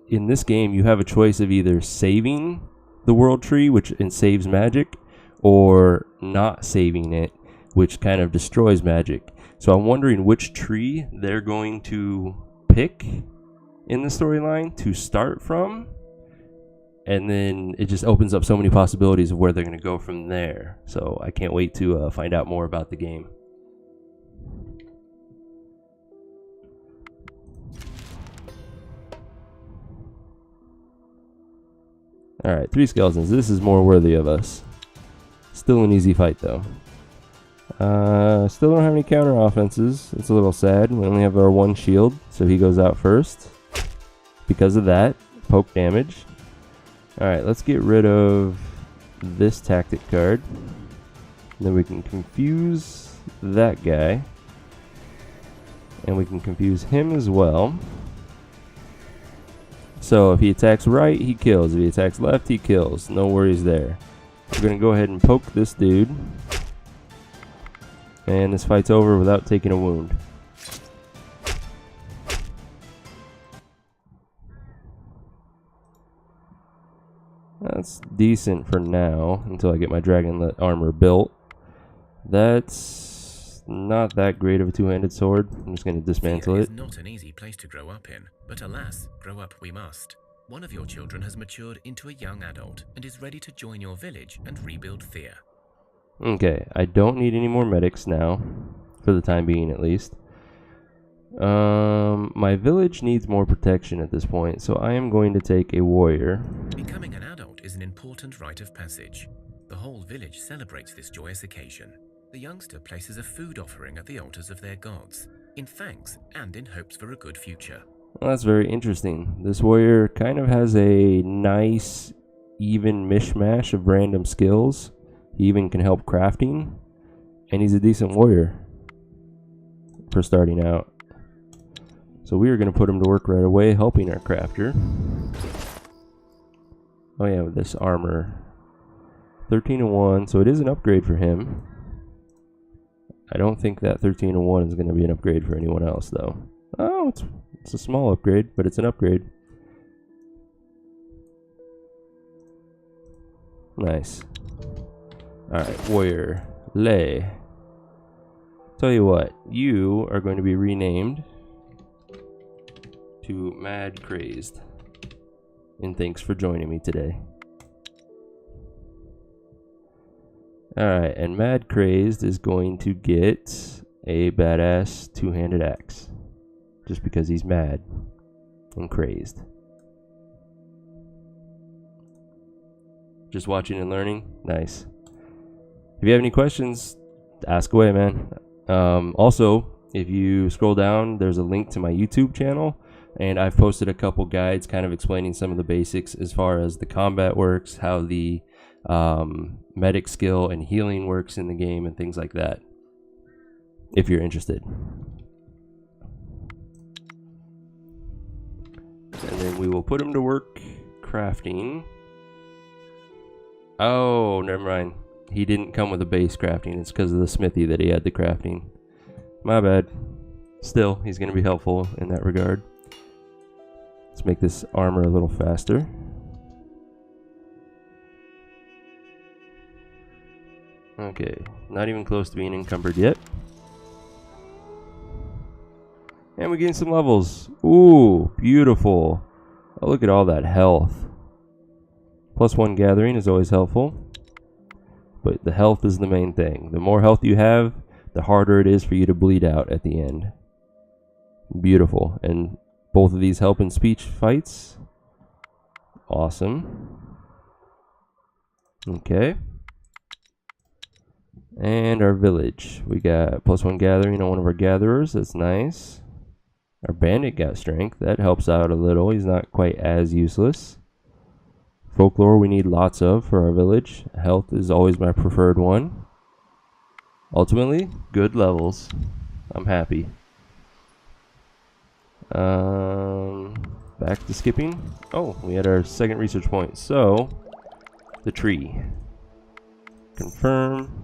In this game, you have a choice of either saving the world tree, which saves magic, or not saving it, which kind of destroys magic. So I'm wondering which tree they're going to pick in the storyline to start from. And then it just opens up so many possibilities of where they're going to go from there. So I can't wait to find out more about the game. Alright, 3 skeletons. This is more worthy of us. Still an easy fight, though. Still don't have any counter offenses. It's a little sad. We only have our 1 shield, so he goes out first. Because of that, poke damage. Alright, let's get rid of this tactic card. And then we can confuse that guy. And we can confuse him as well. So if he attacks right, he kills. If he attacks left, he kills. No worries there. We're going to go ahead and poke this dude. And this fight's over without taking a wound. That's decent for now, until I get my dragon armor built. That's not that great of a two-handed sword. I'm just going to dismantle Thea it. is not an easy place to grow up in, but alas, grow up we must. One of your children has matured into a young adult and is ready to join your village and rebuild Thea. Okay, I don't need any more medics now, for the time being at least. My village needs more protection at this point, so I am going to take a warrior. Becoming an adult is an important rite of passage. The whole village celebrates this joyous occasion. The youngster places a food offering at the altars of their gods, in thanks and in hopes for a good future. Well, that's very interesting. This warrior kind of has a nice, even mishmash of random skills. He even can help crafting, and he's a decent warrior for starting out. So we are going to put him to work right away, helping our crafter. Oh yeah, with this armor. 13-1, so it is an upgrade for him. I don't think that 13-1 is going to be an upgrade for anyone else, though. Oh, it's a small upgrade, but it's an upgrade. Nice. Alright, warrior. Lay. Tell you what, you are going to be renamed to Mad Crazed. And thanks for joining me today. Alright, and Mad Crazed is going to get a badass two-handed axe. Just because he's mad and crazed. Just watching and learning? Nice. If you have any questions, ask away, man. Also, if you scroll down, there's a link to my YouTube channel. And I've posted a couple guides kind of explaining some of the basics as far as the combat works, how the medic skill and healing works in the game, and things like that. If you're interested. And then we will put him to work crafting. Oh, never mind. He didn't come with a base crafting. It's because of the smithy that he had the crafting. My bad. Still, he's going to be helpful in that regard. Let's make this armor a little faster. Okay, not even close to being encumbered yet. And we gain some levels. Ooh, beautiful. Oh, look at all that health. +1 gathering is always helpful. But the health is the main thing. The more health you have, the harder it is for you to bleed out at the end. Beautiful. And both of these help in speech fights. Awesome. Okay. And our village. We got +1 gathering on one of our gatherers. That's nice. Our bandit got strength. That helps out a little. He's not quite as useless. Folklore we need lots of for our village. Health is always my preferred one. Ultimately, good levels. I'm happy. Back to skipping. Oh, we had our second research point. So, the tree. Confirm.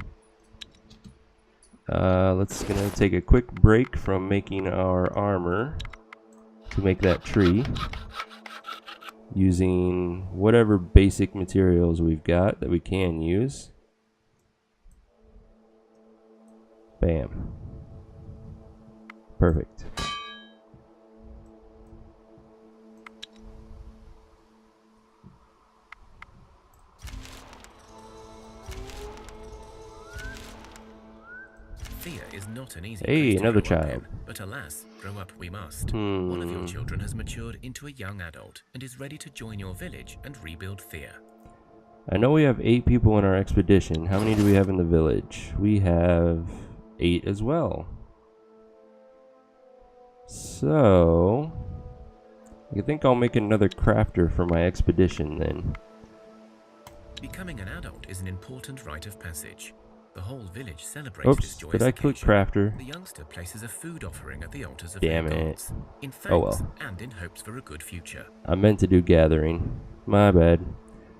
Let's gonna take a quick break from making our armor to make that tree using whatever basic materials we've got that we can use. Bam. Perfect. Thea is not an easy Hey, place to another grow up child. in, but alas, grow up we must. One of your children has matured into a young adult and is ready to join your village and rebuild Thea. I know we have 8 people in our expedition. How many do we have in the village? We have 8 as well. So, I think I'll make another crafter for my expedition then. Becoming an adult is an important rite of passage. The whole village celebrates this Oops, joyous did I click occasion. crafter? The youngster places a food offering at the altars of Damn their it. gods, in thanks Oh well. and in hopes for a good future. I meant to do gathering. My bad.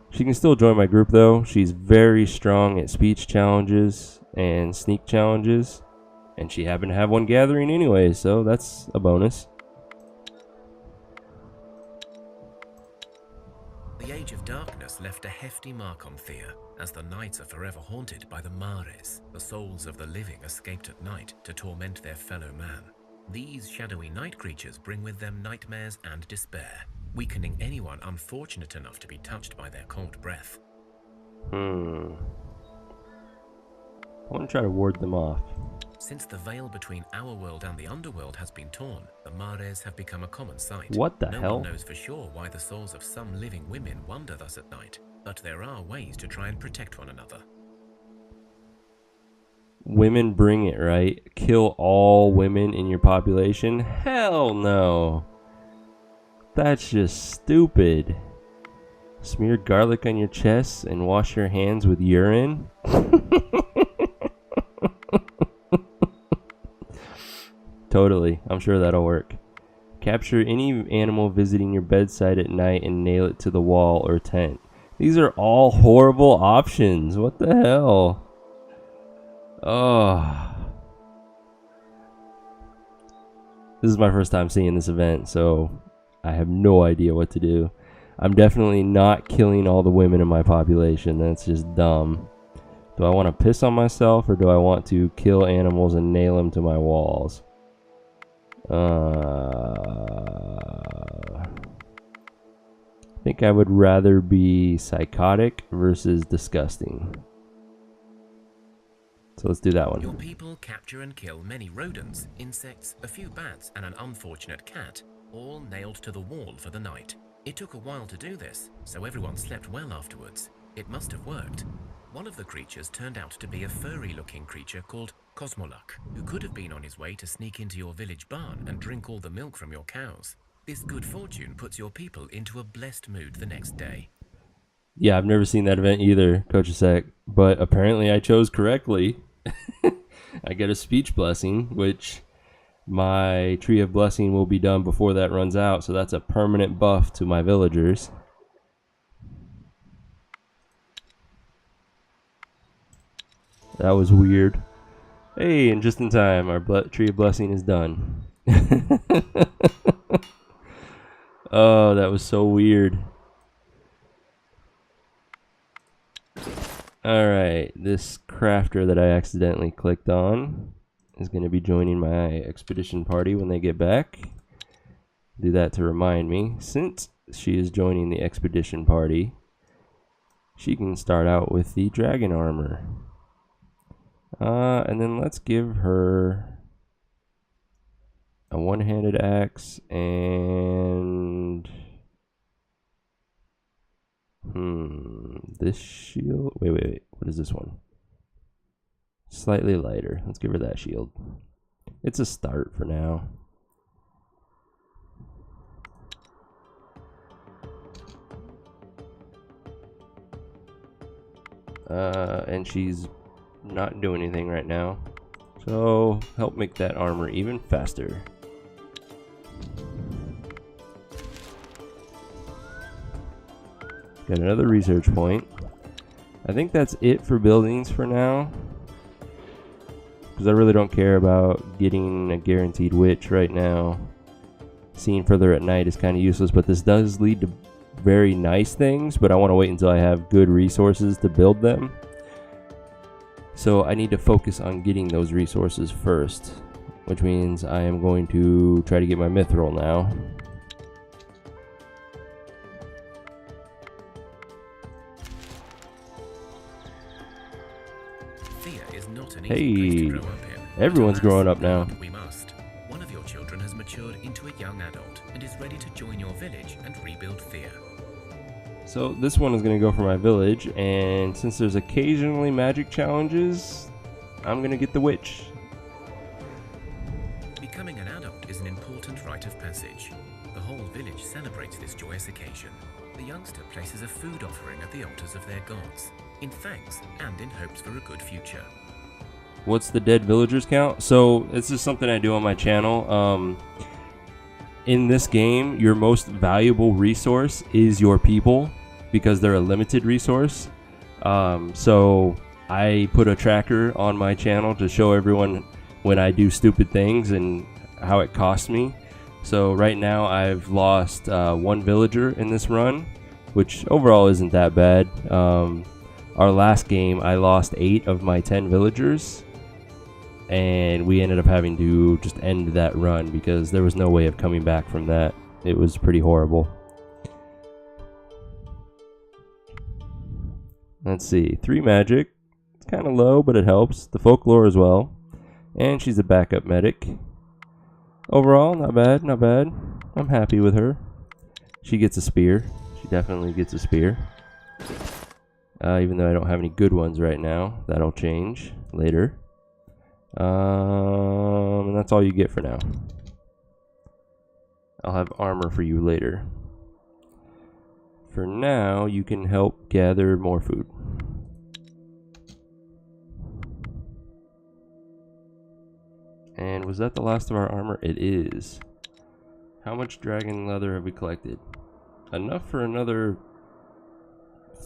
She can still join my group though. She's very strong at speech challenges and sneak challenges. And she happened to have one gathering anyway, so that's a bonus. The Age of Darkness left a hefty mark on Thea, as the nights are forever haunted by the mares, the souls of the living escaped at night to torment their fellow man. These shadowy night creatures bring with them nightmares and despair, weakening anyone unfortunate enough to be touched by their cold breath. I want to try to ward them off. Since the veil between our world and the underworld has been torn, the mares have become a common sight. What the No hell? one knows for sure why the souls of some living women wander thus at night, but there are ways to try and protect one another. Women bring it, right? Kill all women in your population? Hell no. That's just stupid. Smear garlic on your chest and wash your hands with urine? Totally. I'm sure that'll work. Capture any animal visiting your bedside at night and nail it to the wall or tent. These are all horrible options. What the hell? Oh. This is my first time seeing this event, so I have no idea what to do. I'm definitely not killing all the women in my population. That's just dumb. Do I want to piss on myself, or do I want to kill animals and nail them to my walls? I think I would rather be psychotic versus disgusting. So let's do that one. Your people capture and kill many rodents, insects, a few bats, and an unfortunate cat, all nailed to the wall for the night. It took a while to do this, so everyone slept well afterwards. It must have worked. One of the creatures turned out to be a furry-looking creature called Cosmoluk, who could have been on his way to sneak into your village barn and drink all the milk from your cows. This good fortune puts your people into a blessed mood the next day. Yeah, I've never seen that event either, Coach Asek, but apparently I chose correctly. I get a speech blessing, which my tree of blessing will be done before that runs out, so that's a permanent buff to my villagers. That was weird. Hey, and just in time, our tree of blessing is done. Oh, that was so weird. Alright, this crafter that I accidentally clicked on is going to be joining my expedition party when they get back. Do that to remind me. Since she is joining the expedition party, she can start out with the dragon armor. And then let's give her a one-handed axe and this shield. Wait. What is this one? Slightly lighter. Let's give her that shield. It's a start for now. And she's not doing anything right now, so help make that armor even faster. Got another research point. I think that's it for buildings for now, because I really don't care about getting a guaranteed witch right now. Seeing further at night is kind of useless, but this does lead to very nice things, but I want to wait until I have good resources to build them. So I need to focus on getting those resources first. which means I am going to try to get my mithril now. Thea is not an easy place to grow up in. Everyone's growing up now. We must. One of your children has matured into a young adult and is ready to join your village and rebuild Thea. So this one is going to go for my village, and since there's occasionally magic challenges, I'm going to get the witch. Becoming an adult is an important rite of passage. The whole village celebrates this joyous occasion. The youngster places a food offering at the altars of their gods, in thanks and in hopes for a good future. What's the dead villagers count? So this is something I do on my channel. In this game, your most valuable resource is your people, because they're a limited resource. So I put a tracker on my channel to show everyone when I do stupid things and how it costs me. So right now I've lost 1 villager in this run, which overall isn't that bad. Our last game I lost 8 of my 10 villagers, and we ended up having to just end that run because there was no way of coming back from that. It was pretty horrible. Let's see, 3 magic. It's kind of low, but it helps. The folklore as well. And she's a backup medic. Overall, not bad, not bad. I'm happy with her. She gets a spear. She definitely gets a spear. Even though I don't have any good ones right now. That'll change later. And that's all you get for now. I'll have armor for you later. For now, you can help gather more food. And was that the last of our armor? It is. How much dragon leather have we collected? Enough for another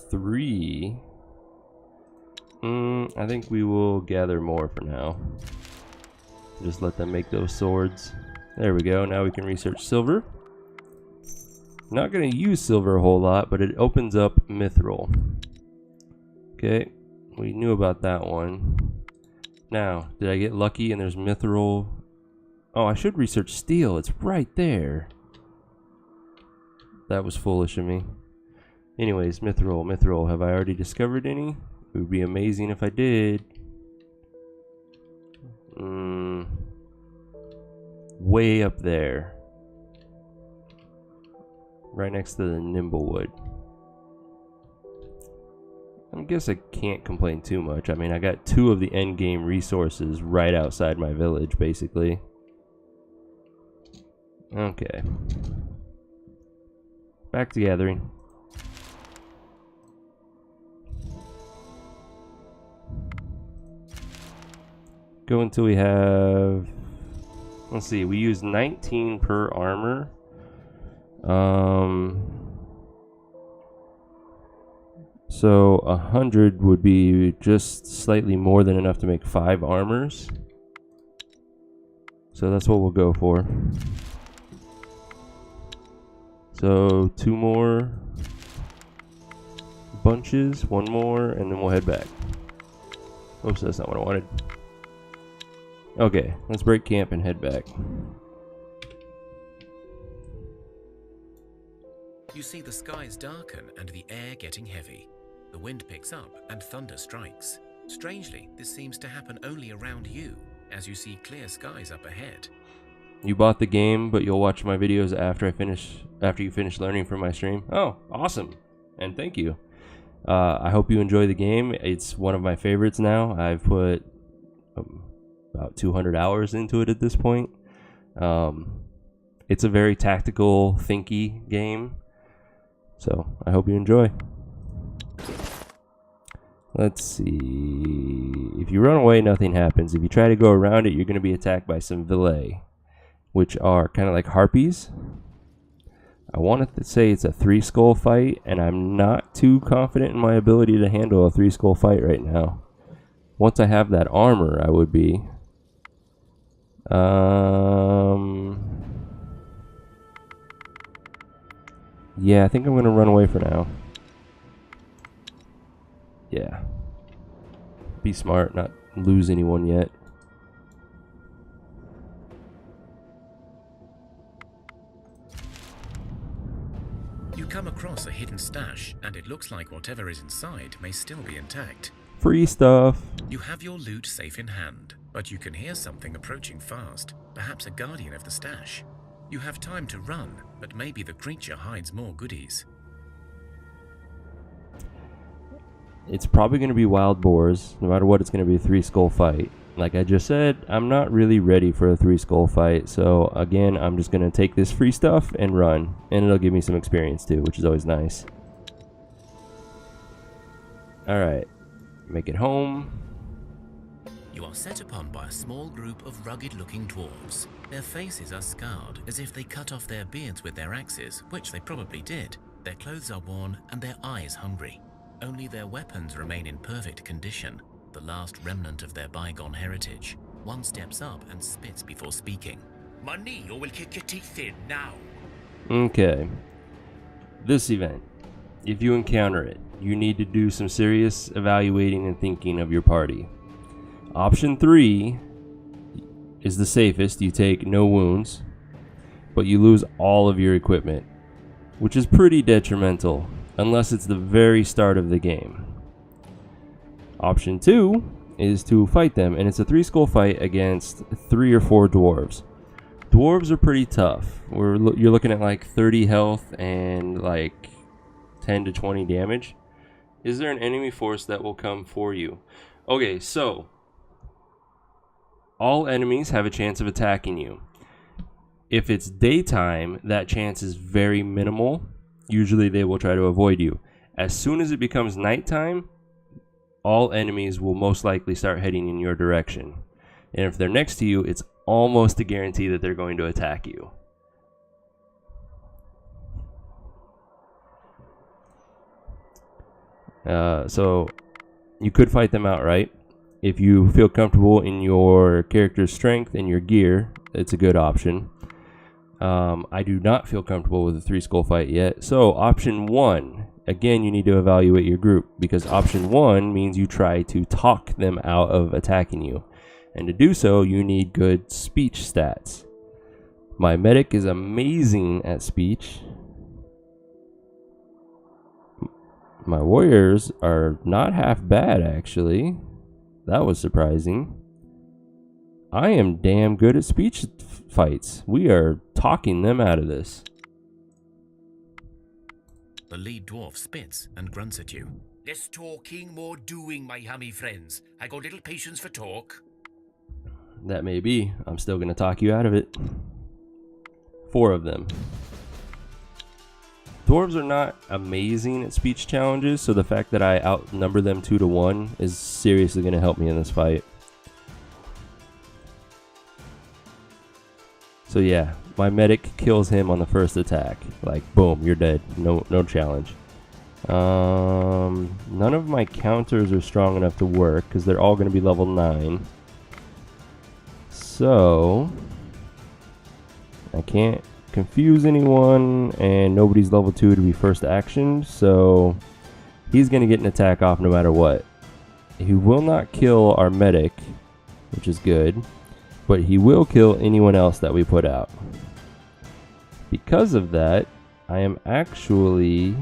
3. I think we will gather more for now. Just let them make those swords. There we go. Now we can research silver. Not going to use silver a whole lot, but it opens up mithril. Okay, we knew about that one. Now, did I get lucky and there's mithril? Oh, I should research steel. It's right there. That was foolish of me. Anyways, mithril. Have I already discovered any? It would be amazing if I did. Way up there. Right next to the nimblewood. I guess I can't complain too much. I mean, I got 2 of the end game resources right outside my village, basically. Okay. Back to gathering. Go until we have... Let's see, we use 19 per armor. So 100 would be just slightly more than enough to make 5 armors. So that's what we'll go for. So 2 more bunches, 1 more, and then we'll head back. Oops, that's not what I wanted. Okay, let's break camp and head back. You see the skies darken and the air getting heavy. The wind picks up and thunder strikes. Strangely, this seems to happen only around you, as you see clear skies up ahead. You bought the game, but you'll watch my videos after you finish learning from my stream. Oh, awesome. And thank you. I hope you enjoy the game. It's one of my favorites now. I've put about 200 hours into it at this point. It's a very tactical, thinky game. So, I hope you enjoy. Let's see. If you run away, nothing happens. If you try to go around it, you're going to be attacked by some Veles, which are kind of like harpies. I wanted to say it's a 3-skull fight, and I'm not too confident in my ability to handle a 3-skull fight right now. Once I have that armor, I would be. Yeah, I think I'm going to run away for now. Yeah. Be smart, not lose anyone yet. You come across a hidden stash, and it looks like whatever is inside may still be intact. Free stuff. You have your loot safe in hand, but you can hear something approaching fast, perhaps a guardian of the stash. You have time to run, but maybe the creature hides more goodies. It's probably going to be wild boars. No matter what, it's going to be a 3-skull fight. Like I just said, I'm not really ready for a 3-skull fight. So again, I'm just going to take this free stuff and run. And it'll give me some experience too, which is always nice. Alright. Make it home. You are set upon by a small group of rugged-looking dwarves. Their faces are scarred, as if they cut off their beards with their axes, which they probably did. Their clothes are worn, and their eyes hungry. Only their weapons remain in perfect condition, the last remnant of their bygone heritage. One steps up and spits before speaking. Money, or we'll kick your teeth in now. Okay. This event, if you encounter it, you need to do some serious evaluating and thinking of your party. Option 3 is the safest. You take no wounds, but you lose all of your equipment, which is pretty detrimental, unless it's the very start of the game. Option 2 is to fight them, and it's a 3-skull fight against 3 or 4 dwarves. Dwarves are pretty tough. You're looking at like 30 health and like 10 to 20 damage. Is there an enemy force that will come for you? Okay, so all enemies have a chance of attacking you. If it's daytime, that chance is very minimal. Usually they will try to avoid you. As soon as it becomes nighttime, all enemies will most likely start heading in your direction. And if they're next to you, it's almost a guarantee that they're going to attack you. So you could fight them outright. If you feel comfortable in your character's strength and your gear, it's a good option. I do not feel comfortable with a 3-skull fight yet. So option 1, again, you need to evaluate your group, because option 1 means you try to talk them out of attacking you. And to do so, you need good speech stats. My medic is amazing at speech. My warriors are not half bad, actually. That was surprising. I am damn good at speech fights. We are talking them out of this. The lead dwarf spits and grunts at you. Less talking, more doing, my hammy friends. I got little patience for talk. That may be. I'm still going to talk you out of it. 4 of them. Dwarves are not amazing at speech challenges, so the fact that I outnumber them 2 to 1 is seriously going to help me in this fight. So yeah, my medic kills him on the first attack. Like, boom, you're dead. No challenge. None of my counters are strong enough to work, because they're all going to be level 9. So I can't confuse anyone, and nobody's level 2 to be first action, so he's going to get an attack off no matter what. He will not kill our medic, which is good, but he will kill anyone else that we put out. Because of that, I am actually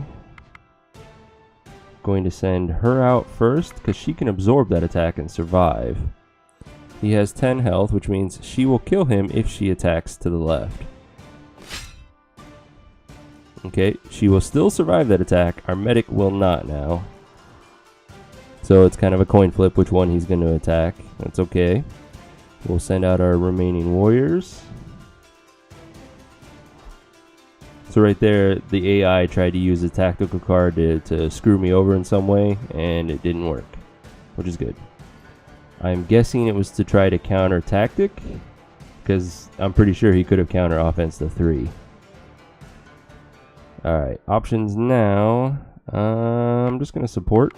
going to send her out first, because she can absorb that attack and survive. He has 10 health, which means she will kill him if she attacks to the left. Okay, she will still survive that attack. Our medic will not now. So it's kind of a coin flip which one he's going to attack. That's okay. We'll send out our remaining warriors. So right there, the AI tried to use a tactical card to screw me over in some way, and it didn't work, which is good. I'm guessing it was to try to counter tactic, because I'm pretty sure he could have counter offense to 3. Alright, options now. I'm just going to support.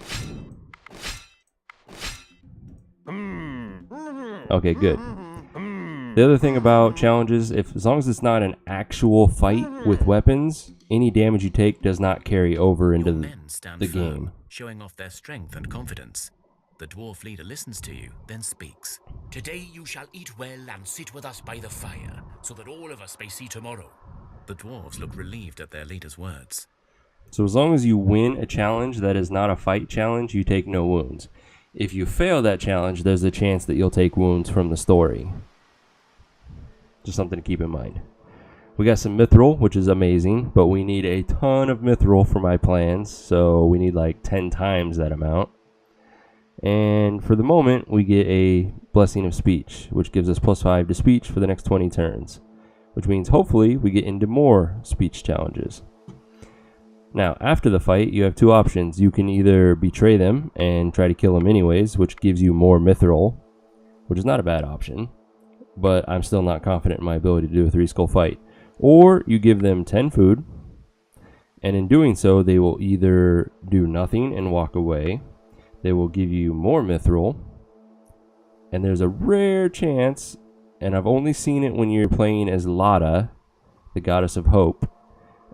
Okay, good. The other thing about challenges, as long as it's not an actual fight with weapons, any damage you take does not carry over into the game. Showing off their strength and confidence. The dwarf leader listens to you, then speaks. Today you shall eat well and sit with us by the fire, so that all of us may see tomorrow. The dwarves look relieved at their leader's words. So as long as you win a challenge that is not a fight challenge, you take no wounds. If you fail that challenge, there's a chance that you'll take wounds from the story. Just something to keep in mind. We got some mithril, which is amazing, but we need a ton of mithril for my plans, so we need like 10 times that amount. And for the moment, we get a blessing of speech, which gives us +5 to speech for the next 20 turns, which means hopefully we get into more speech challenges. Now, after the fight, you have two options. You can either betray them and try to kill them anyways, which gives you more mithril, which is not a bad option, but I'm still not confident in my ability to do a 3-skull fight. Or you give them 10 food, and in doing so, they will either do nothing and walk away, they will give you more mithril, and there's a rare chance, and I've only seen it when you're playing as Lada, the goddess of hope,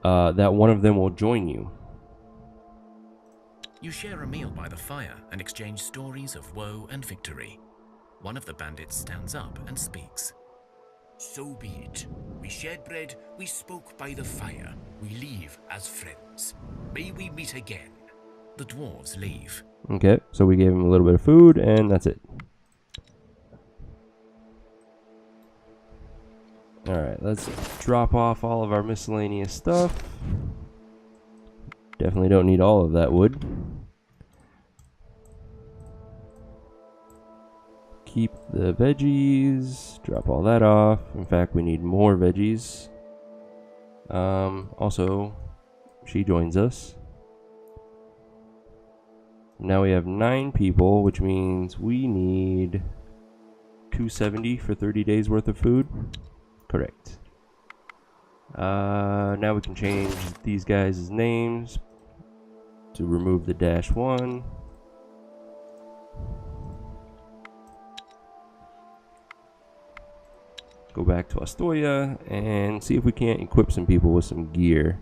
that one of them will join you. You share a meal by the fire and exchange stories of woe and victory. One of the bandits stands up and speaks. So be it. We shared bread, we spoke by the fire. We leave as friends. May we meet again. The dwarves leave. Okay, so we gave him a little bit of food, and that's it. Alright, let's drop off all of our miscellaneous stuff. Definitely don't need all of that wood. Keep the veggies, drop all that off. In fact, we need more veggies. Also, she joins us. Now we have 9 people, which means we need 270 for 30 days worth of food. Correct. Now we can change these guys' names to remove the -1. Go back to Astoria and see if we can't equip some people with some gear.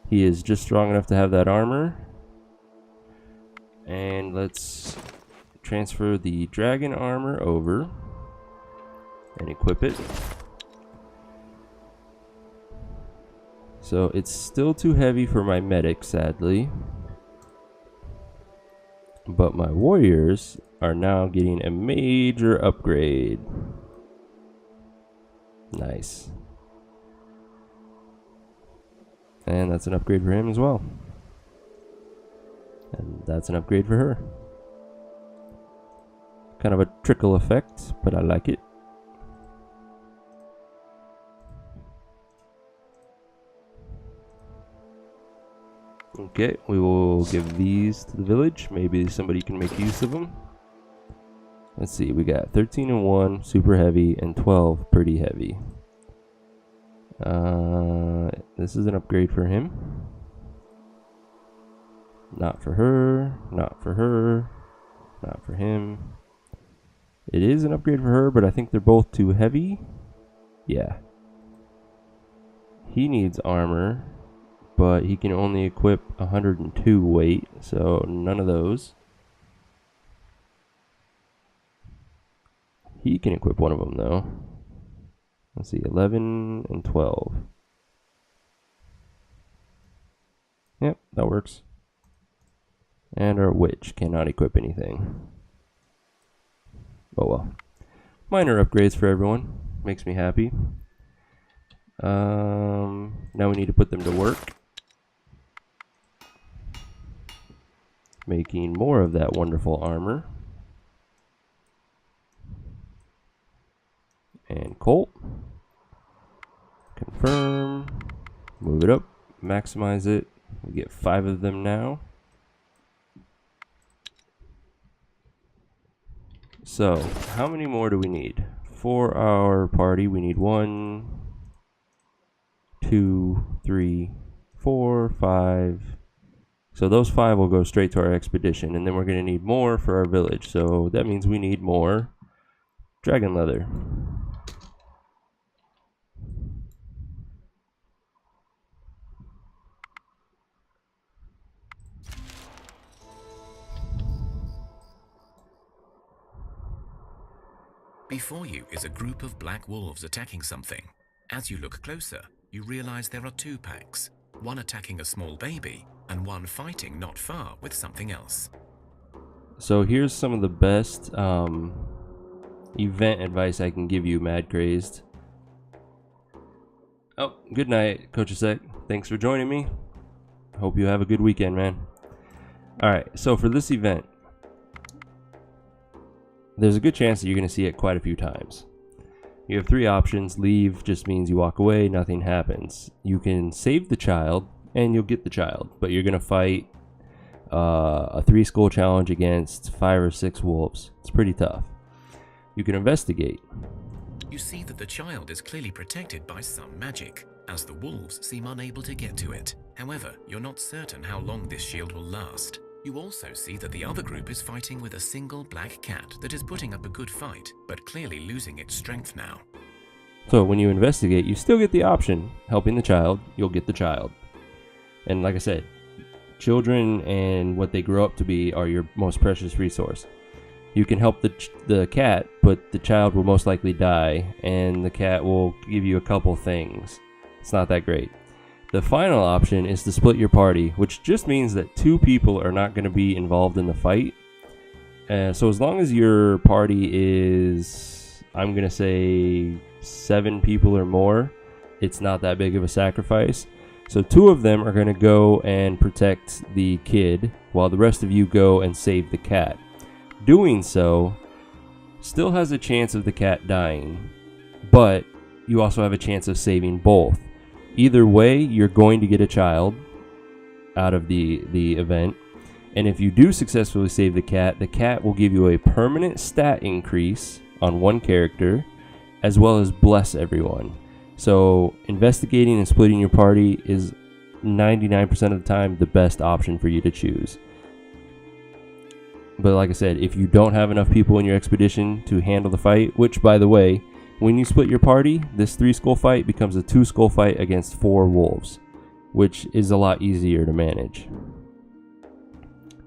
He is just strong enough to have that armor. And let's transfer the dragon armor over and equip it. So it's still too heavy for my medic, sadly. But my warriors are now getting a major upgrade. Nice. And that's an upgrade for him as well. And that's an upgrade for her. Kind of a trickle effect, but I like it. Okay, we will give these to the village. Maybe somebody can make use of them. Let's see, we got 13 and 1, super heavy, and 12, pretty heavy. This is an upgrade for him. Not for her, not for her, not for him. It is an upgrade for her, but I think they're both too heavy. Yeah. He needs armor, but he can only equip 102 weight, so none of those. He can equip one of them though. Let's see, 11 and 12. Yep, that works. And our witch cannot equip anything. Oh well. Minor upgrades for everyone. Makes me happy. Now we need to put them to work. Making more of that wonderful armor. And Colt. Confirm. Move it up. Maximize it. We get 5 of them now. So, how many more do we need? For our party, we need 1, 2, 3, 4, 5. So those 5 will go straight to our expedition, and then we're going to need more for our village. So that means we need more dragon leather. Before you is a group of black wolves attacking something. As you look closer, you realize there are 2 packs, one attacking a small baby and one fighting not far with something else. So here's some of the best event advice I can give you, Mad Crazed. Oh, good night, Coach Asek. Thanks for joining me. Hope you have a good weekend, man. Alright, so for this event, there's a good chance that you're going to see it quite a few times. You have 3 options. Leave just means you walk away, nothing happens. You can save the child, and you'll get the child, but you're going to fight a 3 skull challenge against 5 or 6 wolves. It's pretty tough. You can investigate. You see that the child is clearly protected by some magic, as the wolves seem unable to get to it. However, you're not certain how long this shield will last. You also see that the other group is fighting with a single black cat that is putting up a good fight, but clearly losing its strength now. So when you investigate, you still get the option. Helping the child, you'll get the child. And like I said, children and what they grow up to be are your most precious resource. You can help the cat, but the child will most likely die, and the cat will give you a couple things. It's not that great. The final option is to split your party, which just means that 2 people are not going to be involved in the fight. So as long as your party is, I'm going to say 7 people or more, it's not that big of a sacrifice. So 2 of them are going to go and protect the kid, while the rest of you go and save the cat. Doing so still has a chance of the cat dying, but you also have a chance of saving both. Either way, you're going to get a child out of the event, and if you do successfully save the cat will give you a permanent stat increase on 1 character, as well as bless everyone. So investigating and splitting your party is 99% of the time the best option for you to choose. But like I said, if you don't have enough people in your expedition to handle the fight, which by the way, when you split your party, this 3 skull fight becomes a 2 skull fight against 4 wolves, which is a lot easier to manage.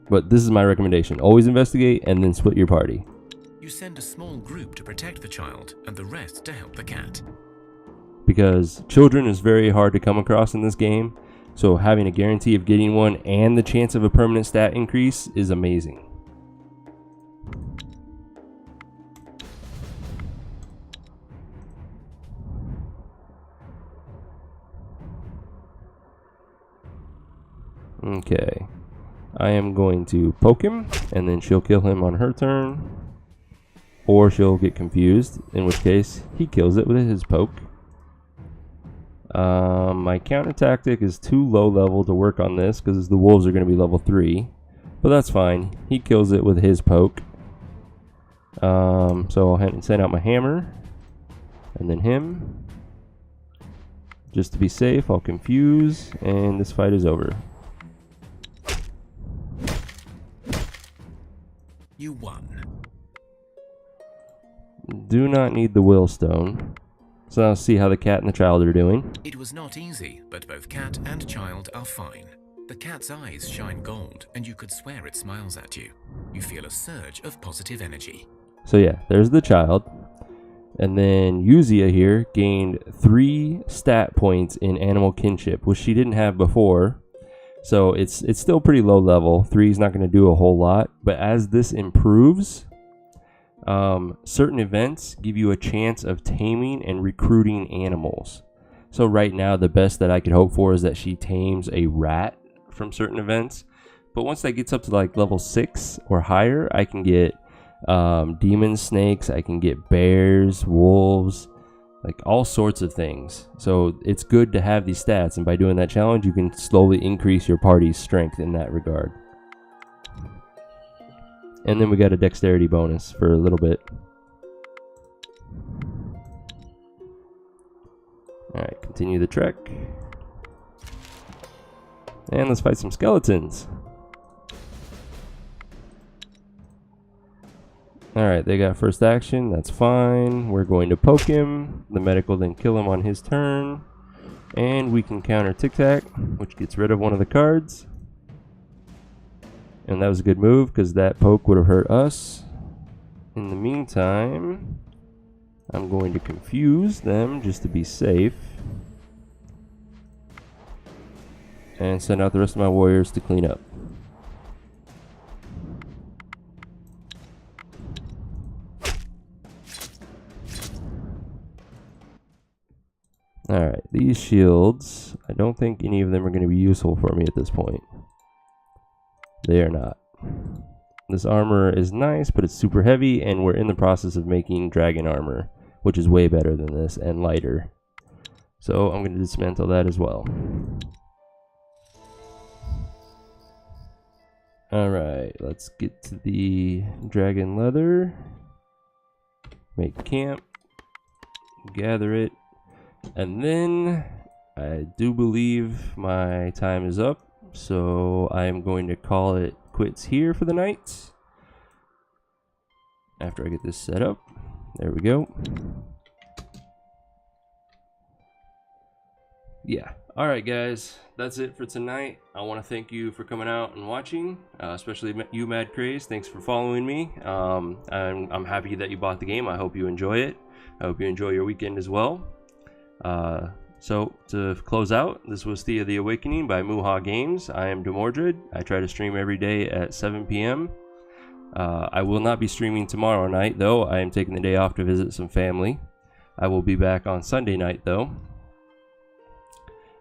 But this is my recommendation. Always investigate and then split your party. You send a small group to protect the child and the rest to help the cat. Because children is very hard to come across in this game, so having a guarantee of getting one and the chance of a permanent stat increase is amazing. Okay, I am going to poke him, and then she'll kill him on her turn, or she'll get confused, in which case he kills it with his poke. My counter tactic is too low level to work on this because the wolves are going to be level 3, but that's fine. He kills it with his poke. So I'll send out my hammer, and then him. Just to be safe, I'll confuse, and this fight is over. You won. Do not need the will stone. So now see how the cat and the child are doing. It was not easy, but both cat and child are fine. The cat's eyes shine gold, and you could swear it smiles at you. You feel a surge of positive energy. So yeah, there's the child. And then Yuzia here gained 3 stat points in animal kinship, which she didn't have before. So it's still pretty low level. 3 is not going to do a whole lot. But as this improves, certain events give you a chance of taming and recruiting animals. So right now, the best that I could hope for is that she tames a rat from certain events. But once that gets up to like level 6 or higher, I can get demon snakes, I can get bears, wolves, like all sorts of things. So it's good to have these stats, and by doing that challenge, you can slowly increase your party's strength in that regard. And then we got a dexterity bonus for a little bit. Alright, continue the trek. And let's fight some skeletons. Alright, they got first action. That's fine. We're going to poke him. The medic will then kill him on his turn. And we can counter Tic Tac, which gets rid of one of the cards. And that was a good move because that poke would have hurt us. In the meantime, I'm going to confuse them just to be safe. and send out the rest of my warriors to clean up. Alright, these shields, I don't think any of them are going to be useful for me at this point. They are not. This armor is nice, but it's super heavy, and we're in the process of making dragon armor, which is way better than this and lighter. So I'm going to dismantle that as well. Alright, let's get to the dragon leather. Make camp. Gather it. And then I do believe my time is up, so I am going to call it quits here for the night. After I get this set up. There we go. Yeah. Alright guys, that's it for tonight. I want to thank you for coming out and watching, especially you Mad Craze. Thanks for following me. I'm happy that you bought the game. I hope you enjoy it. I hope you enjoy your weekend as well. So to close out, this was Thea the Awakening by Muha Games. I am Demordred. I try to stream every day at 7 p.m. I will not be streaming tomorrow night though. I am taking the day off to visit some family. I will be back on Sunday night though.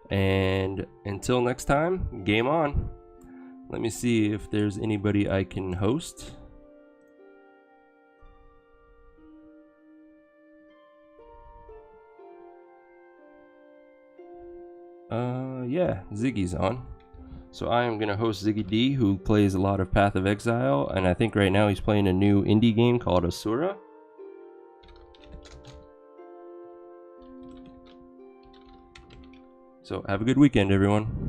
And until next time, game on. Let me see if there's anybody I can host. Yeah, Ziggy's on. So I am going to host Ziggy D, who plays a lot of Path of Exile, and I think right now he's playing a new indie game called Asura. So have a good weekend, everyone.